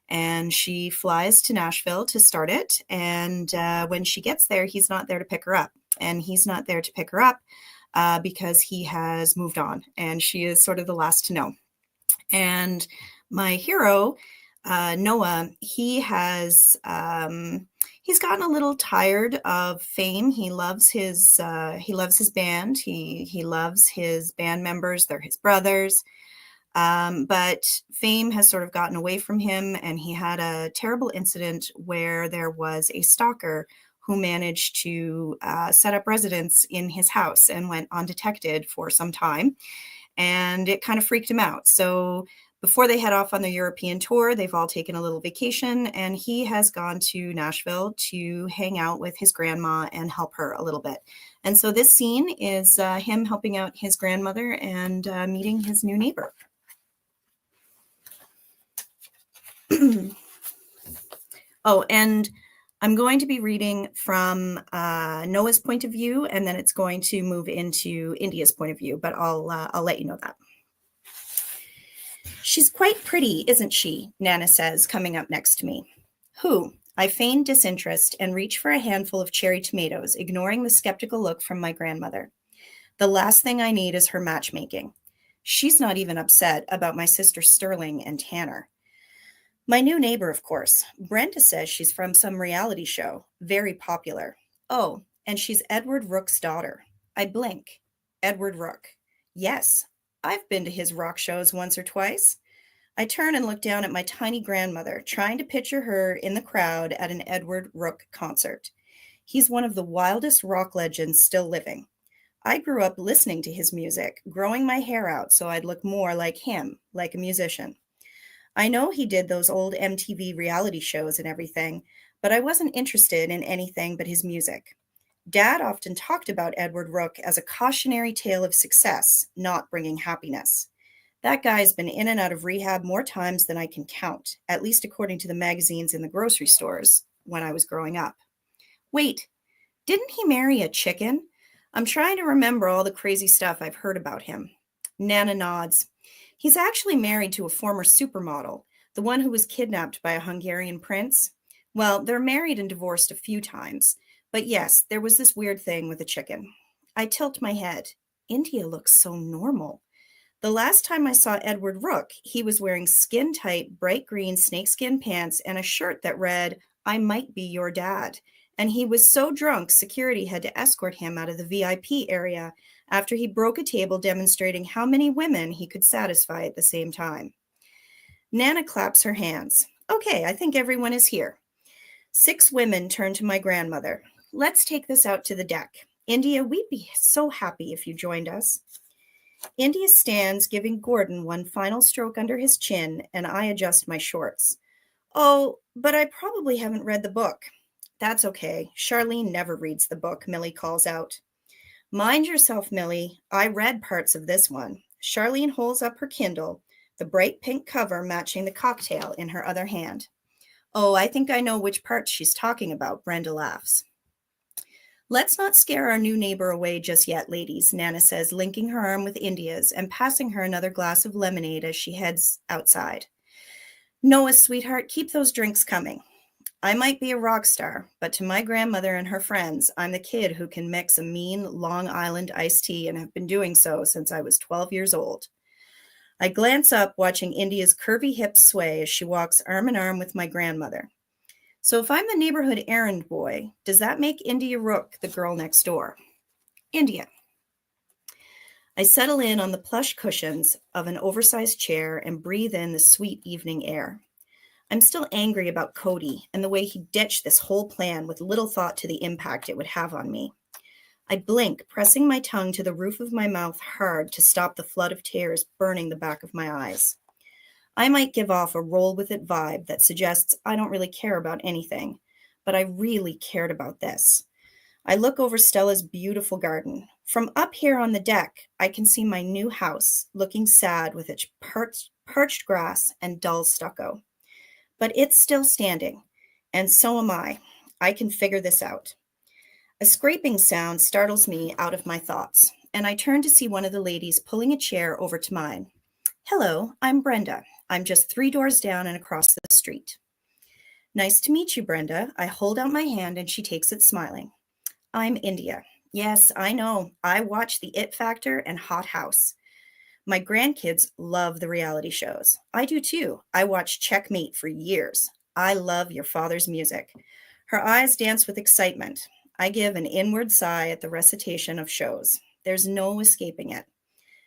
And she flies to Nashville to start it. And when she gets there, he's not there to pick her up. And he's not there to pick her up because he has moved on. And she is sort of the last to know. And my hero, Noah, he's gotten a little tired of fame. He loves his band. He loves his band members. They're his brothers. But fame has sort of gotten away from him, and he had a terrible incident where there was a stalker who managed to set up residence in his house and went undetected for some time, and it kind of freaked him out. So before they head off on their European tour, they've all taken a little vacation, and he has gone to Nashville to hang out with his grandma and help her a little bit. And so this scene is him helping out his grandmother and meeting his new neighbor. Oh, and I'm going to be reading from Noah's point of view, and then it's going to move into India's point of view, but I'll let you know that. She's quite pretty, isn't she? Nana says, coming up next to me. Who? I feign disinterest and reach for a handful of cherry tomatoes, ignoring the skeptical look from my grandmother. The last thing I need is her matchmaking. She's not even upset about my sister Sterling and Tanner. My new neighbor, of course. Brenda says she's from some reality show. Very popular. Oh, and she's Edward Rook's daughter. I blink. Edward Rook. Yes, I've been to his rock shows once or twice. I turn and look down at my tiny grandmother, trying to picture her in the crowd at an Edward Rook concert. He's one of the wildest rock legends still living. I grew up listening to his music, growing my hair out so I'd look more like him, like a musician. I know he did those old MTV reality shows and everything, but I wasn't interested in anything but his music. Dad often talked about Edward Rook as a cautionary tale of success, not bringing happiness. That guy's been in and out of rehab more times than I can count, at least according to the magazines in the grocery stores when I was growing up. Wait, didn't he marry a chicken? I'm trying to remember all the crazy stuff I've heard about him. Nana nods. He's actually married to a former supermodel, the one who was kidnapped by a Hungarian prince. Well, they're married and divorced a few times. But yes, there was this weird thing with a chicken. I tilt my head. India looks so normal. The last time I saw Edward Rook, he was wearing skin-tight, bright green snakeskin pants and a shirt that read, "I might be your dad." And he was so drunk, security had to escort him out of the VIP area after he broke a table demonstrating how many women he could satisfy at the same time. Nana claps her hands. Okay, I think everyone is here. 6 women turn to my grandmother. Let's take this out to the deck. India, we'd be so happy if you joined us. India stands, giving Gordon one final stroke under his chin, and I adjust my shorts. Oh, but I probably haven't read the book. That's okay. Charlene never reads the book, Millie calls out. Mind yourself, Millie. I read parts of this one. Charlene holds up her Kindle, the bright pink cover matching the cocktail in her other hand. Oh, I think I know which parts she's talking about, Brenda laughs. Let's not scare our new neighbor away just yet, ladies, Nana says, linking her arm with India's and passing her another glass of lemonade as she heads outside. Noah, sweetheart, keep those drinks coming. I might be a rock star, but to my grandmother and her friends, I'm the kid who can mix a mean Long Island iced tea and have been doing so since I was 12 years old. I glance up, watching India's curvy hips sway as she walks arm in arm with my grandmother. So if I'm the neighborhood errand boy, does that make India Rook the girl next door? India. I settle in on the plush cushions of an oversized chair and breathe in the sweet evening air. I'm still angry about Cody and the way he ditched this whole plan with little thought to the impact it would have on me. I blink, pressing my tongue to the roof of my mouth hard to stop the flood of tears burning the back of my eyes. I might give off a roll with it vibe that suggests I don't really care about anything, but I really cared about this. I look over Stella's beautiful garden. From up here on the deck, I can see my new house, looking sad with its parched grass and dull stucco. But it's still standing, and so am I. I can figure this out. A scraping sound startles me out of my thoughts, and I turn to see one of the ladies pulling a chair over to mine. Hello, I'm Brenda. I'm just 3 doors down and across the street. Nice to meet you, Brenda. I hold out my hand and she takes it smiling. I'm India. Yes, I know. I watch The It Factor and Hot House. My grandkids love the reality shows. I do too. I watched Checkmate for years. I love your father's music. Her eyes dance with excitement. I give an inward sigh at the recitation of shows. There's no escaping it.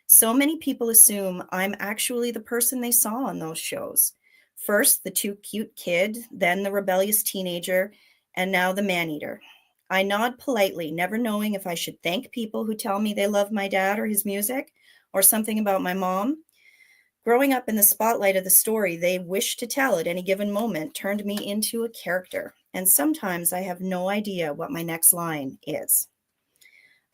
So many people assume I'm actually the person they saw on those shows. First, the too cute kid, then the rebellious teenager, and now the man-eater. I nod politely, never knowing if I should thank people who tell me they love my dad or his music, or something about my mom. Growing up in the spotlight of the story they wish to tell at any given moment turned me into a character, and sometimes I have no idea what my next line is.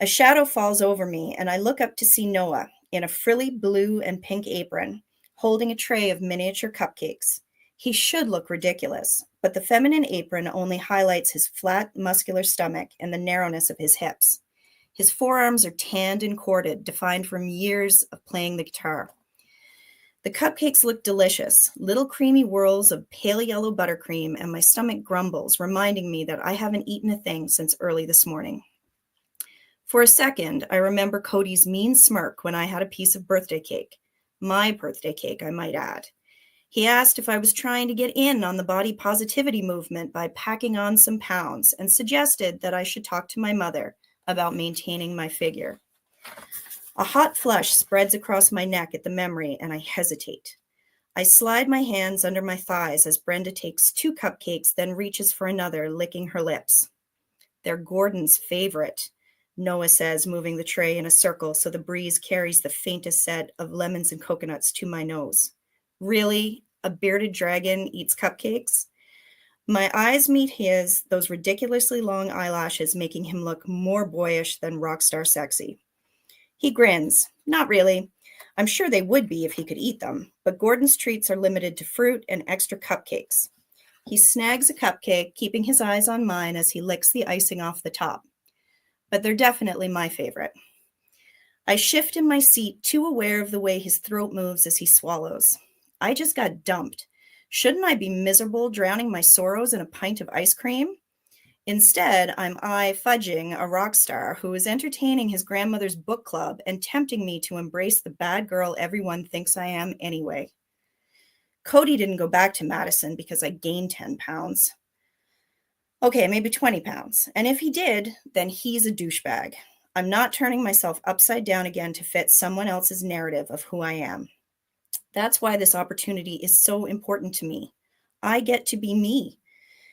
A shadow falls over me, and I look up to see Noah in a frilly blue and pink apron, holding a tray of miniature cupcakes. He should look ridiculous, but the feminine apron only highlights his flat, muscular stomach and the narrowness of his hips. His forearms are tanned and corded, defined from years of playing the guitar. The cupcakes look delicious, little creamy whirls of pale yellow buttercream, and my stomach grumbles, reminding me that I haven't eaten a thing since early this morning. For a second, I remember Cody's mean smirk when I had a piece of birthday cake. My birthday cake, I might add. He asked if I was trying to get in on the body positivity movement by packing on some pounds and suggested that I should talk to my mother about maintaining my figure. A hot flush spreads across my neck at the memory, and I hesitate. I slide my hands under my thighs as Brenda takes 2 cupcakes, then reaches for another, licking her lips. They're Gordon's favorite, Noah says, moving the tray in a circle so the breeze carries the faintest scent of lemons and coconuts to my nose. Really? A bearded dragon eats cupcakes? My eyes meet his, those ridiculously long eyelashes making him look more boyish than rock star sexy. He grins. Not really. I'm sure they would be if he could eat them, but Gordon's treats are limited to fruit and extra cupcakes. He snags a cupcake, keeping his eyes on mine as he licks the icing off the top. But they're definitely my favorite. I shift in my seat, too aware of the way his throat moves as he swallows. I just got dumped. Shouldn't I be miserable, drowning my sorrows in a pint of ice cream? Instead, I'm fudging a rock star who is entertaining his grandmother's book club and tempting me to embrace the bad girl everyone thinks I am anyway. Cody didn't go back to Madison because I gained 10 pounds. Okay, maybe 20 pounds. And if he did, then he's a douchebag. I'm not turning myself upside down again to fit someone else's narrative of who I am. That's why this opportunity is so important to me. I get to be me.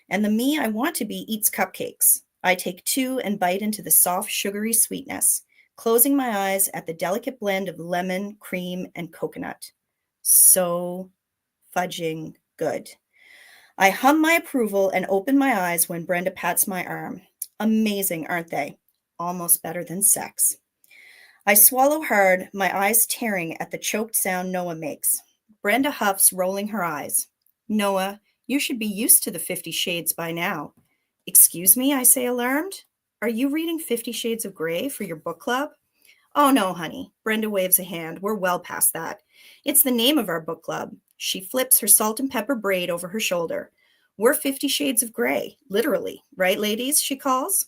And the me I want to be eats cupcakes. I take 2 and bite into the soft, sugary sweetness, closing my eyes at the delicate blend of lemon, cream, and coconut. So fudging good. I hum my approval and open my eyes when Brenda pats my arm. Amazing, aren't they? Almost better than sex. I swallow hard, my eyes tearing at the choked sound Noah makes. Brenda huffs, rolling her eyes. Noah, you should be used to the 50 Shades by now. Excuse me, I say, alarmed. Are you reading 50 Shades of Grey for your book club? Oh, no, honey. Brenda waves a hand. We're well past that. It's the name of our book club. She flips her salt and pepper braid over her shoulder. We're 50 Shades of Grey, literally. Right, ladies, she calls.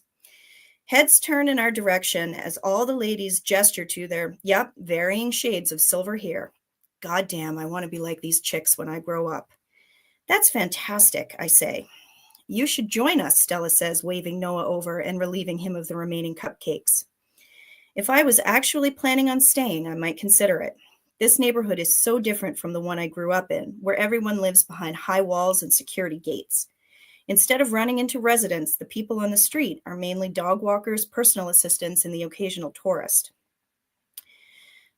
Heads turn in our direction as all the ladies gesture to their, varying shades of silver hair. Goddamn, I want to be like these chicks when I grow up. That's fantastic, I say. You should join us, Stella says, waving Noah over and relieving him of the remaining cupcakes. If I was actually planning on staying, I might consider it. This neighborhood is so different from the one I grew up in, where everyone lives behind high walls and security gates. Instead of running into residents, the people on the street are mainly dog walkers, personal assistants, and the occasional tourist.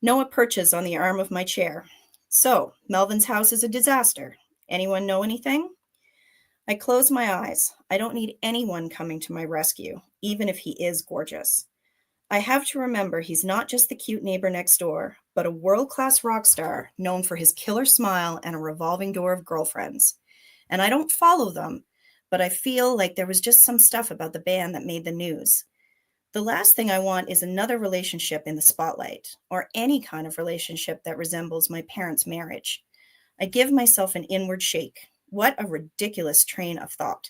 Noah perches on the arm of my chair. So, Melvin's house is a disaster. Anyone know anything? I close my eyes. I don't need anyone coming to my rescue, even if he is gorgeous. I have to remember he's not just the cute neighbor next door, but a world-class rock star known for his killer smile and a revolving door of girlfriends. And I don't follow them, but I feel like there was just some stuff about the band that made the news. The last thing I want is another relationship in the spotlight, or any kind of relationship that resembles my parents' marriage. I give myself an inward shake. What a ridiculous train of thought.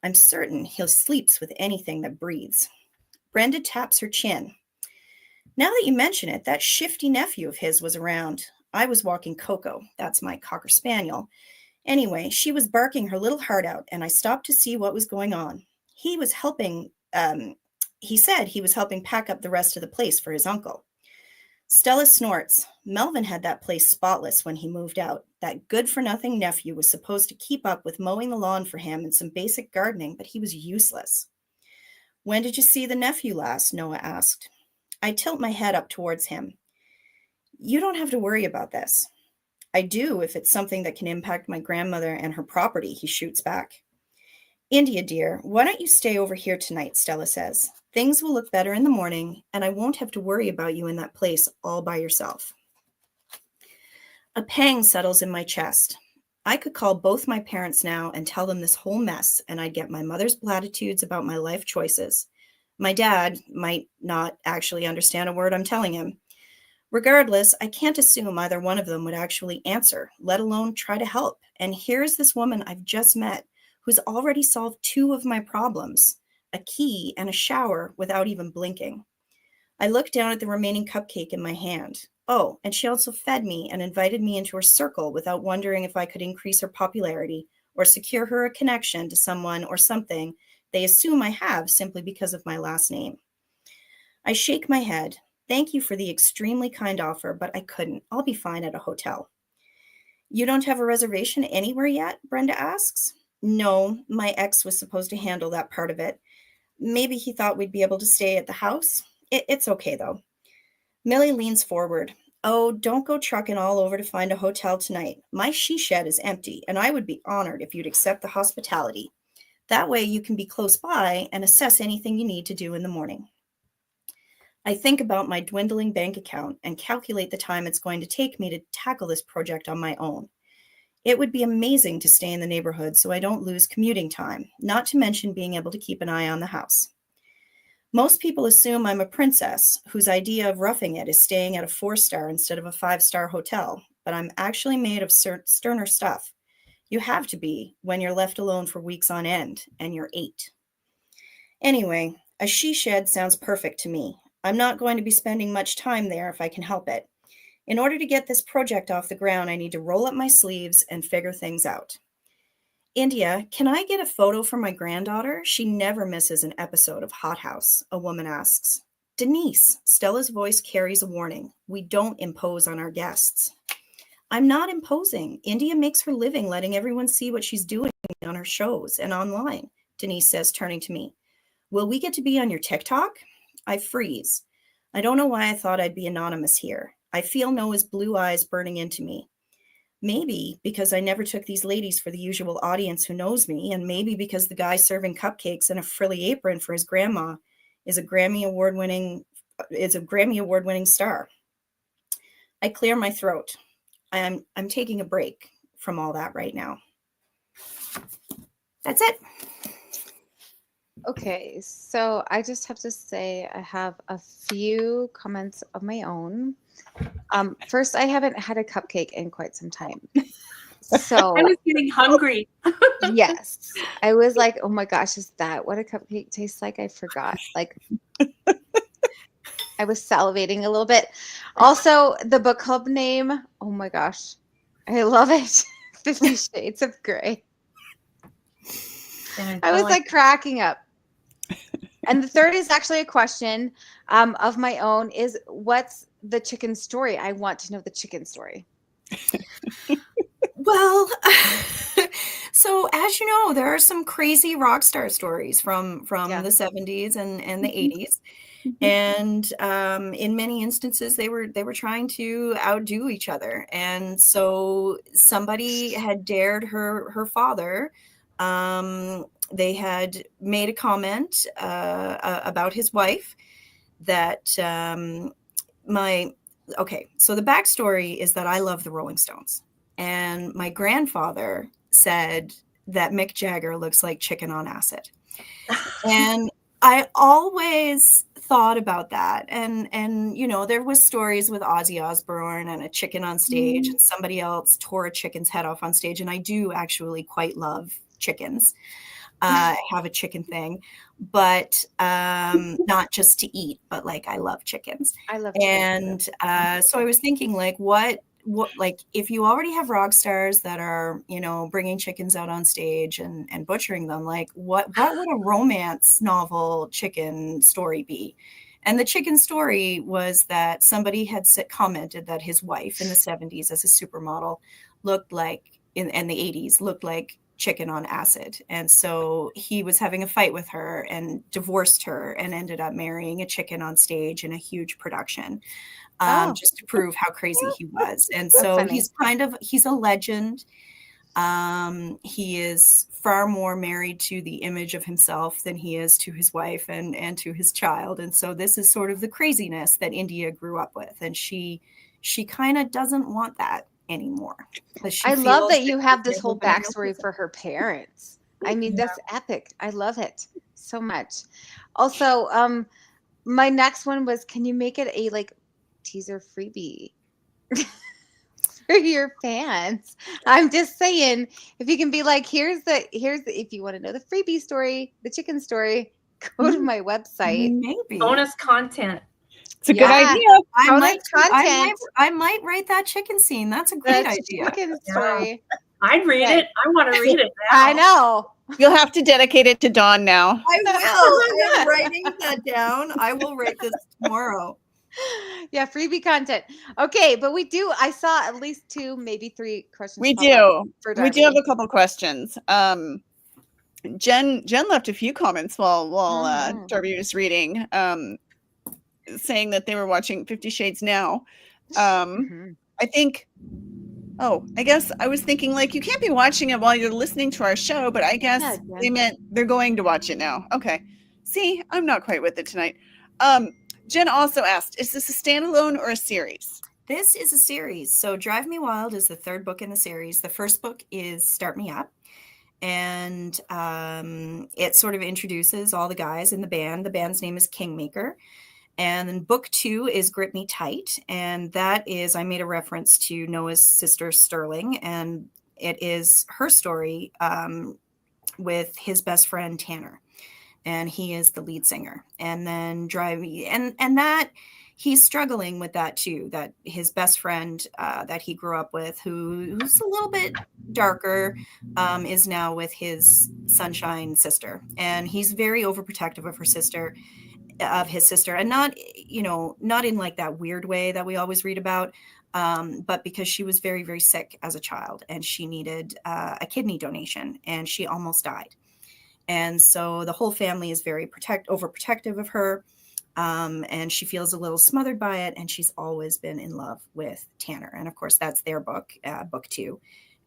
I'm certain he sleeps with anything that breathes. Brenda taps her chin. Now that you mention it, that shifty nephew of his was around. I was walking Coco, that's my Cocker Spaniel. Anyway, she was barking her little heart out, and I stopped to see what was going on. He said he was helping pack up the rest of the place for his uncle. Stella snorts. Melvin had that place spotless when he moved out. That good-for-nothing nephew was supposed to keep up with mowing the lawn for him and some basic gardening, but he was useless. When did you see the nephew last? Noah asked. I tilt my head up towards him. You don't have to worry about this. I do if it's something that can impact my grandmother and her property, he shoots back. India, dear, why don't you stay over here tonight, Stella says. Things will look better in the morning, and I won't have to worry about you in that place all by yourself. A pang settles in my chest. I could call both my parents now and tell them this whole mess, and I'd get my mother's platitudes about my life choices. My dad might not actually understand a word I'm telling him. Regardless, I can't assume either one of them would actually answer, let alone try to help. And here's this woman I've just met who's already solved 2 of my problems, a key and a shower, without even blinking. I looked down at the remaining cupcake in my hand. Oh, and she also fed me and invited me into her circle without wondering if I could increase her popularity or secure her a connection to someone or something they assume I have simply because of my last name. I shake my head. Thank you for the extremely kind offer, but I couldn't. I'll be fine at a hotel. You don't have a reservation anywhere yet? Brenda asks. No, my ex was supposed to handle that part of it. Maybe he thought we'd be able to stay at the house. It's okay, though. Millie leans forward. Oh, don't go trucking all over to find a hotel tonight. My she shed is empty, and I would be honored if you'd accept the hospitality. That way you can be close by and assess anything you need to do in the morning. I think about my dwindling bank account and calculate the time it's going to take me to tackle this project on my own. It would be amazing to stay in the neighborhood so I don't lose commuting time, not to mention being able to keep an eye on the house. Most people assume I'm a princess whose idea of roughing it is staying at a 4-star instead of a 5-star hotel, but I'm actually made of sterner stuff. You have to be when you're left alone for weeks on end, and you're 8. Anyway, a she shed sounds perfect to me. I'm not going to be spending much time there if I can help it. In order to get this project off the ground, I need to roll up my sleeves and figure things out. India, can I get a photo from my granddaughter? She never misses an episode of Hot House, a woman asks. Denise, Stella's voice carries a warning. We don't impose on our guests. I'm not imposing. India makes her living letting everyone see what she's doing on her shows and online, Denise says, turning to me. Will we get to be on your TikTok? I freeze. I don't know why I thought I'd be anonymous here. I feel Noah's blue eyes burning into me. Maybe because I never took these ladies for the usual audience who knows me, and maybe because the guy serving cupcakes in a frilly apron for his grandma is a Grammy award-winning star. I clear my throat. I'm taking a break from all that right now. That's it. Okay, so I just have to say I have a few comments of my own. First, I haven't had a cupcake in quite some time. So I was getting hungry. yes, I was like, oh my gosh, is that what a cupcake tastes like? I forgot. Like, I was salivating a little bit. Also, the book club name, oh my gosh, I love it. 50 Shades of Grey. I was like cracking up. And the third is actually a question of my own is what's the chicken story? I want to know the chicken story. Well, so as you know, there are some crazy rock star stories from the 70s and the 80s. And in many instances, they were trying to outdo each other. And so somebody had dared her father. They had made a comment about his wife that so the backstory is that I love the Rolling Stones. And my grandfather said that Mick Jagger looks like chicken on acid. And I always thought about that. And you know, there was stories with Ozzy Osbourne and a chicken on stage, and somebody else tore a chicken's head off on stage. And I do actually quite love chickens. Have a chicken thing, but not just to eat, but like I love chickens. I love chickens. And so I was thinking, like, what like if you already have rock stars that are, you know, bringing chickens out on stage and butchering them, like what would a romance novel chicken story be? And the chicken story was that somebody had commented that his wife in the 70s as a supermodel looked like in the 80s looked like chicken on acid. And so he was having a fight with her and divorced her and ended up marrying a chicken on stage in a huge production, just to prove how crazy he was. And so he's a legend. He is far more married to the image of himself than he is to his wife and to his child. And so this is sort of the craziness that India grew up with. And she kind of doesn't want that. anymore. I love that you have this whole backstory for her parents. I mean, that's epic. I love it so much. Also, my next one was, can you make it a like teaser freebie for your fans? I'm just saying, if you can be like, here's the if you want to know the freebie story, the chicken story, go to my website. Maybe bonus content. It's a good idea. I might write that chicken scene. That's a great idea. Chicken story. I'd read it. I want to read it now. I know. You'll have to dedicate it to Dawn now. I will. I'm writing that down. I will write this tomorrow. Yeah, freebie content. Okay, but I saw at least 2, maybe 3 questions. We do. For We do have a couple questions. Jen left a few comments while Darby was reading, saying that they were watching 50 Shades now. I think. Oh, I guess I was thinking like you can't be watching it while you're listening to our show, but I guess they meant they're going to watch it now. Okay. See, I'm not quite with it tonight. Jen also asked, is this a standalone or a series? This is a series. So Drive Me Wild is the 3rd book in the series. The first book is Start Me Up. And it sort of introduces all the guys in the band. The band's name is Kingmaker. And then book 2 is Grip Me Tight. And that is, I made a reference to Noah's sister Sterling. And it is her story with his best friend Tanner. And he is the lead singer. And then Drive Me, and that he's struggling with that too, that his best friend that he grew up with, who's a little bit darker, is now with his sunshine sister. And he's very overprotective of his sister, and not in like that weird way that we always read about, but because she was very, very sick as a child and she needed a kidney donation and she almost died. And so the whole family is very overprotective of her. And she feels a little smothered by it. And she's always been in love with Tanner. And of course, that's their book, book 2.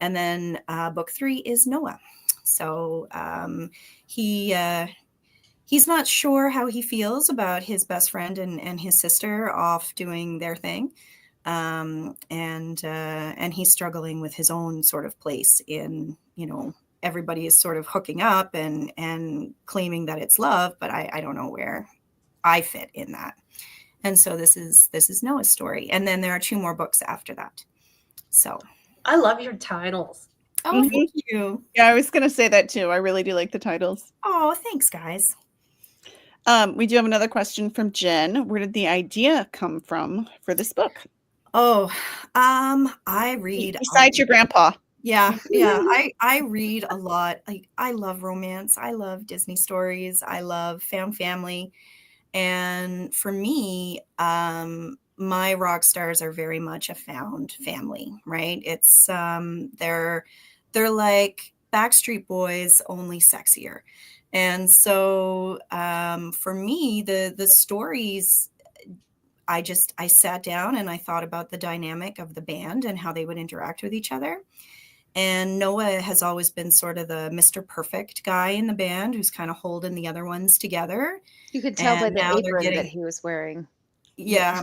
And then book 3 is Noah. So he's not sure how he feels about his best friend and his sister off doing their thing. And he's struggling with his own sort of place in, everybody is sort of hooking up and claiming that it's love, but I don't know where I fit in that. And so this is Noah's story. And then there are 2 more books after that. So I love your titles. Oh, thank you. Yeah, I was going to say that too. I really do like the titles. Oh, thanks, guys. We do have another question from Jen. Where did the idea come from for this book? Oh, I read besides your grandpa. Yeah. I read a lot. Like, I love romance. I love Disney stories. I love found family. And for me, my rock stars are very much a found family, right? It's they're like Backstreet Boys, only sexier. And so for me, the stories, I sat down and I thought about the dynamic of the band and how they would interact with each other. And Noah has always been sort of the Mr. Perfect guy in the band who's kind of holding the other ones together. You could tell by the apron that he was wearing. Yeah.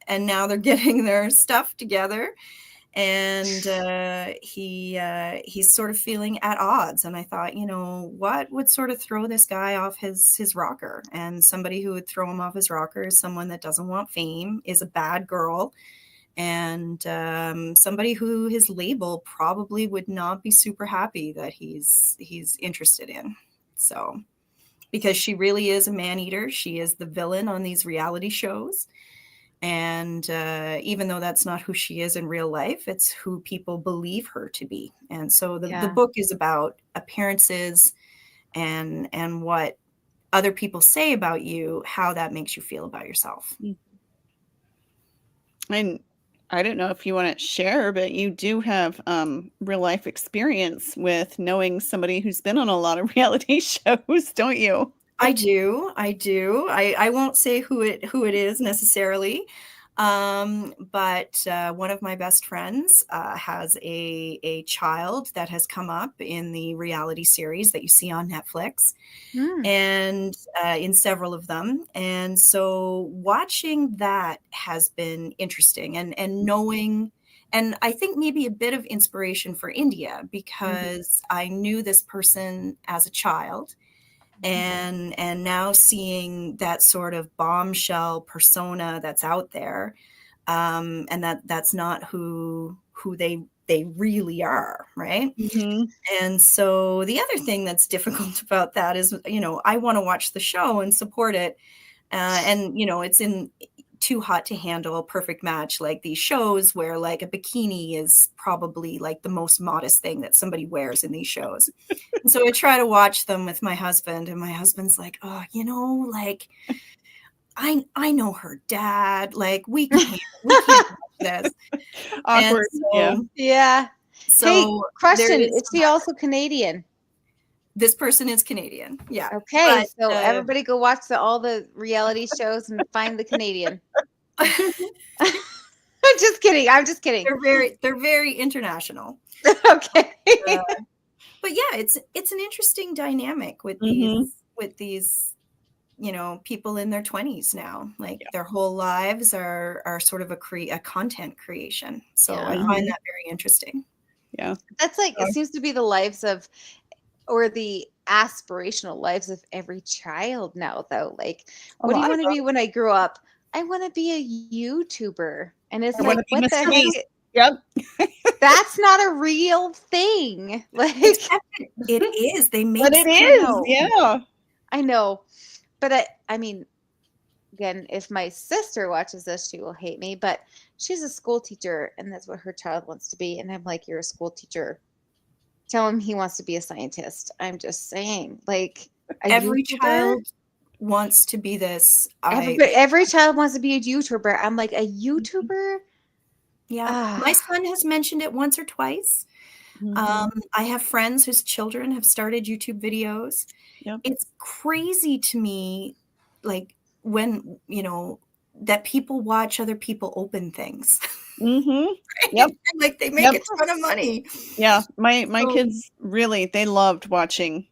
And now they're getting their stuff together. And he's sort of feeling at odds. And I thought, what would sort of throw this guy off his rocker? And somebody who would throw him off his rocker is someone that doesn't want fame, is a bad girl, and somebody who his label probably would not be super happy that he's interested in. So, because she really is a man-eater. She is the villain on these reality shows. And even though that's not who she is in real life, it's who people believe her to be. And so the book is about appearances and what other people say about you, how that makes you feel about yourself. And I don't know if you want to share, but you do have real life experience with knowing somebody who's been on a lot of reality shows, don't you? I do. I won't say who it is necessarily, but one of my best friends has a child that has come up in the reality series that you see on Netflix, and in several of them. And so watching that has been interesting, and knowing and I think maybe a bit of inspiration for India, because I knew this person as a child, and now seeing that sort of bombshell persona that's out there, and that's not who they really are, right? Mhm. And so the other thing that's difficult about that is, I want to watch the show and support it, and it's in Too Hot to Handle, Perfect Match, like these shows where like a bikini is probably like the most modest thing that somebody wears in these shows. And so I try to watch them with my husband, and my husband's like, oh, like I know her dad, like we can't watch this. Awkward. Yeah. Yeah. Hey, So question: there is she also Canadian? This person is Canadian. Yeah. Okay, But, so everybody go watch all the reality shows and find the Canadian. I'm just kidding. I'm just kidding. they're very international. Okay. But yeah, it's an interesting dynamic with Mhm. these people in their 20s now. Like their whole lives are sort of a content creation. So I find that very interesting. Yeah. That's like, it seems to be the lives of, or the aspirational lives of every child now, though. Like, what do you want to be when I grow up? I want to be a YouTuber. And it's like, what the heck? Yep. That's not a real thing. Like, it is. They make But it is. Yeah. I know. But I mean, again, if my sister watches this, she will hate me. But she's a school teacher, and that's what her child wants to be. And I'm like, you're a school teacher. Tell him he wants to be a scientist. I'm just saying, like, every child wants to be this. Every child wants to be a YouTuber. I'm like, a YouTuber? Yeah. My son has mentioned it once or twice. I have friends whose children have started YouTube videos. Yep. It's crazy to me, like, when, that people watch other people open things. Mm-hmm. Right? Yep. Like, they make a ton of money. Yeah. My kids really, they loved watching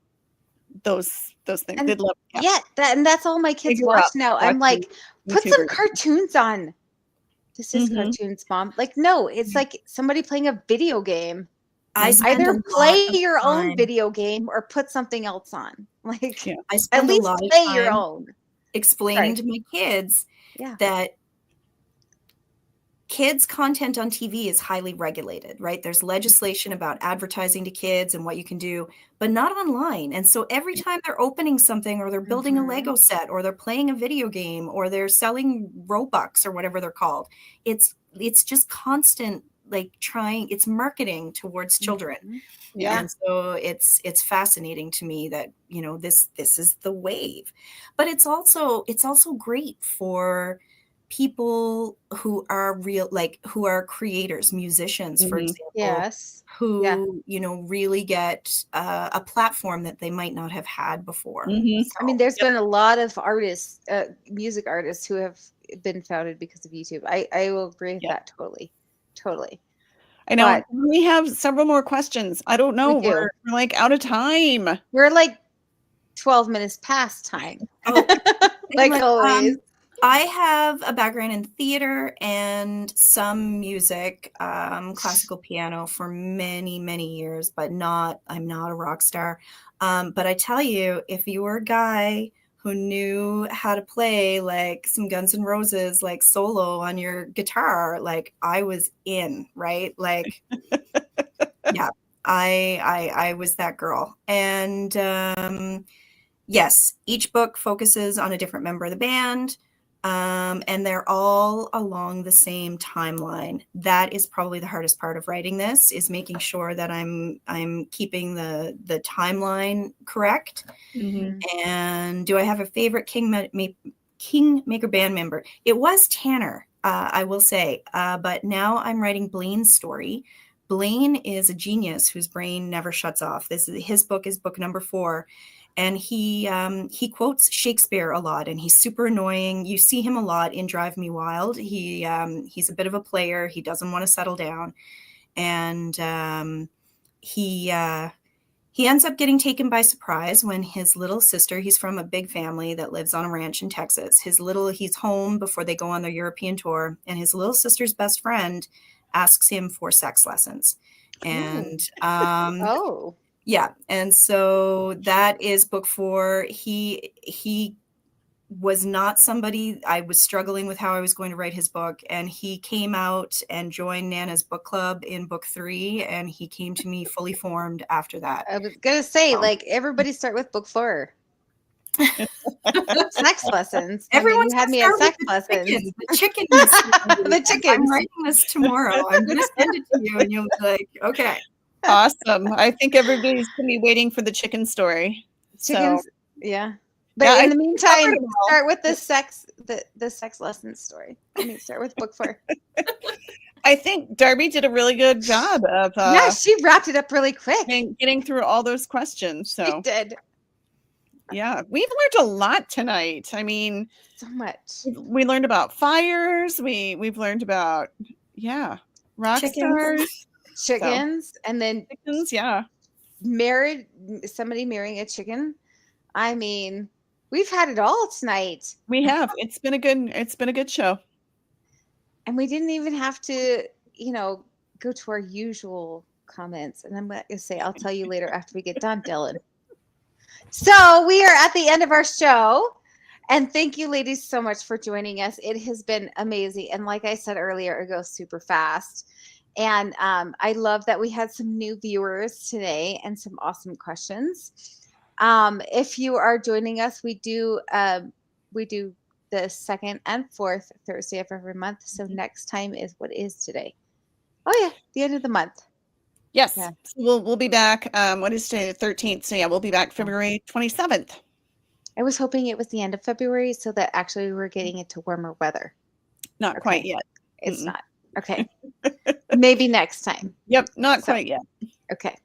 those things. And They'd love. Yeah, that's all my kids watch now. I'm like, put some cartoons on. This is cartoons, Mom. Like, no, it's like somebody playing a video game. Either play your own video game or put something else on. Like, I spend at least a lot of play time your own. explaining to my kids that kids' content on TV is highly regulated, right? There's legislation about advertising to kids and what you can do, but not online. And so every time they're opening something, or they're building a Lego set, or they're playing a video game, or they're selling Robux or whatever they're called, it's just constant, like, it's marketing towards children. Yeah. And so it's fascinating to me that, this is the wave. But it's also great for people who are who are creators, musicians, for example, who, really get a platform that they might not have had before. Mm-hmm. So, I mean, there's been a lot of artists, music artists, who have been founded because of YouTube. I will agree with that totally. I know. But we have several more questions. I don't know. We're like out of time. We're like 12 minutes past time. Like always. I have a background in theater and some music, classical piano for many, many years, but I'm not a rock star. But I tell you, if you were a guy who knew how to play like some Guns N' Roses, like solo on your guitar, like, I was in, right? Like, yeah, I was that girl. And yes, each book focuses on a different member of the band. And they're all along the same timeline. That is probably the hardest part of writing this, is making sure that I'm keeping the timeline correct. Mm-hmm. And do I have a favorite Kingmaker band member? It was Tanner, I will say. But now I'm writing Blaine's story. Blaine is a genius whose brain never shuts off. His book is book number 4. And he quotes Shakespeare a lot, and he's super annoying. You see him a lot in Drive Me Wild. He's a bit of a player. He doesn't want to settle down, and he ends up getting taken by surprise when his little sister. He's from a big family that lives on a ranch in Texas. He's home before they go on their European tour, and his little sister's best friend asks him for sex lessons. And Oh, yeah, and so that is book 4. He was not somebody, I was struggling with how I was going to write his book, and he came out and joined Nana's book club in book 3, and he came to me fully formed after that. I was gonna say, Oh. like, everybody start with book 4. Sex lessons. Everyone's you had gonna me at start sex with lessons. the chickens. The chickens. I'm writing this tomorrow. I'm gonna send it to you, and you'll be like, okay. Awesome. I think everybody's gonna be waiting for the chicken story. Chickens, So yeah. But Yeah, in I the think we meantime, covered it all. start with the sex lesson story. Start with book 4. I think Darby did a really good job of Yeah, she wrapped it up really quick. getting through all those questions. She So did yeah, we've learned a lot tonight. I mean, so much. we learned about fires. We've learned about rock Chickens. stars, Chickens, and then chickens. Yeah, somebody marrying a chicken. I mean, we've had it all tonight. we have. It's been a good show. And we didn't even have to, go to our usual comments. And I'm going to say, I'll tell you later after we get done, Dylan. So we are at the end of our show. And thank you, ladies, so much for joining us. It has been amazing. And like I said earlier, it goes super fast. And I love that we had some new viewers today and some awesome questions. If you are joining us, we do the second and fourth Thursday of every month. So next time is what is today? Oh yeah, the end of the month. Yes, Yeah. So we'll be back. What is today? The 13th. So yeah, we'll be back February 27th. I was hoping it was the end of February so that actually we were getting into warmer weather. Not quite yet. It's not. Okay. Maybe next time. Yep, not quite yet. Okay.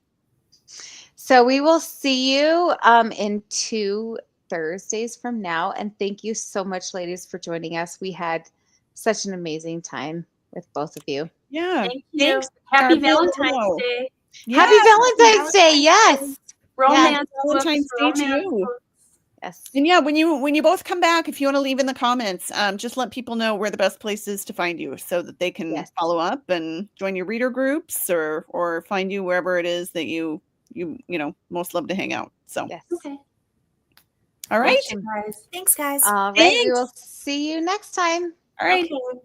So we will see you in 2 Thursdays from now. And thank you so much, ladies, for joining us. We had such an amazing time with both of you. Yeah. Thank you. Thanks, Happy Darby. Valentine's Day. Yeah. Happy Valentine's Day. Yes. Romance Valentine's books, Day to romance you. books. Yes. And yeah, when you both come back, if you want to leave in the comments, just let people know where the best place is to find you so that they can follow up and join your reader groups or find you wherever it is that you most love to hang out. So Yes. Okay. All right. Thanks, you guys. Thanks, guys. All right. Thanks. We will see you next time. All right. Okay.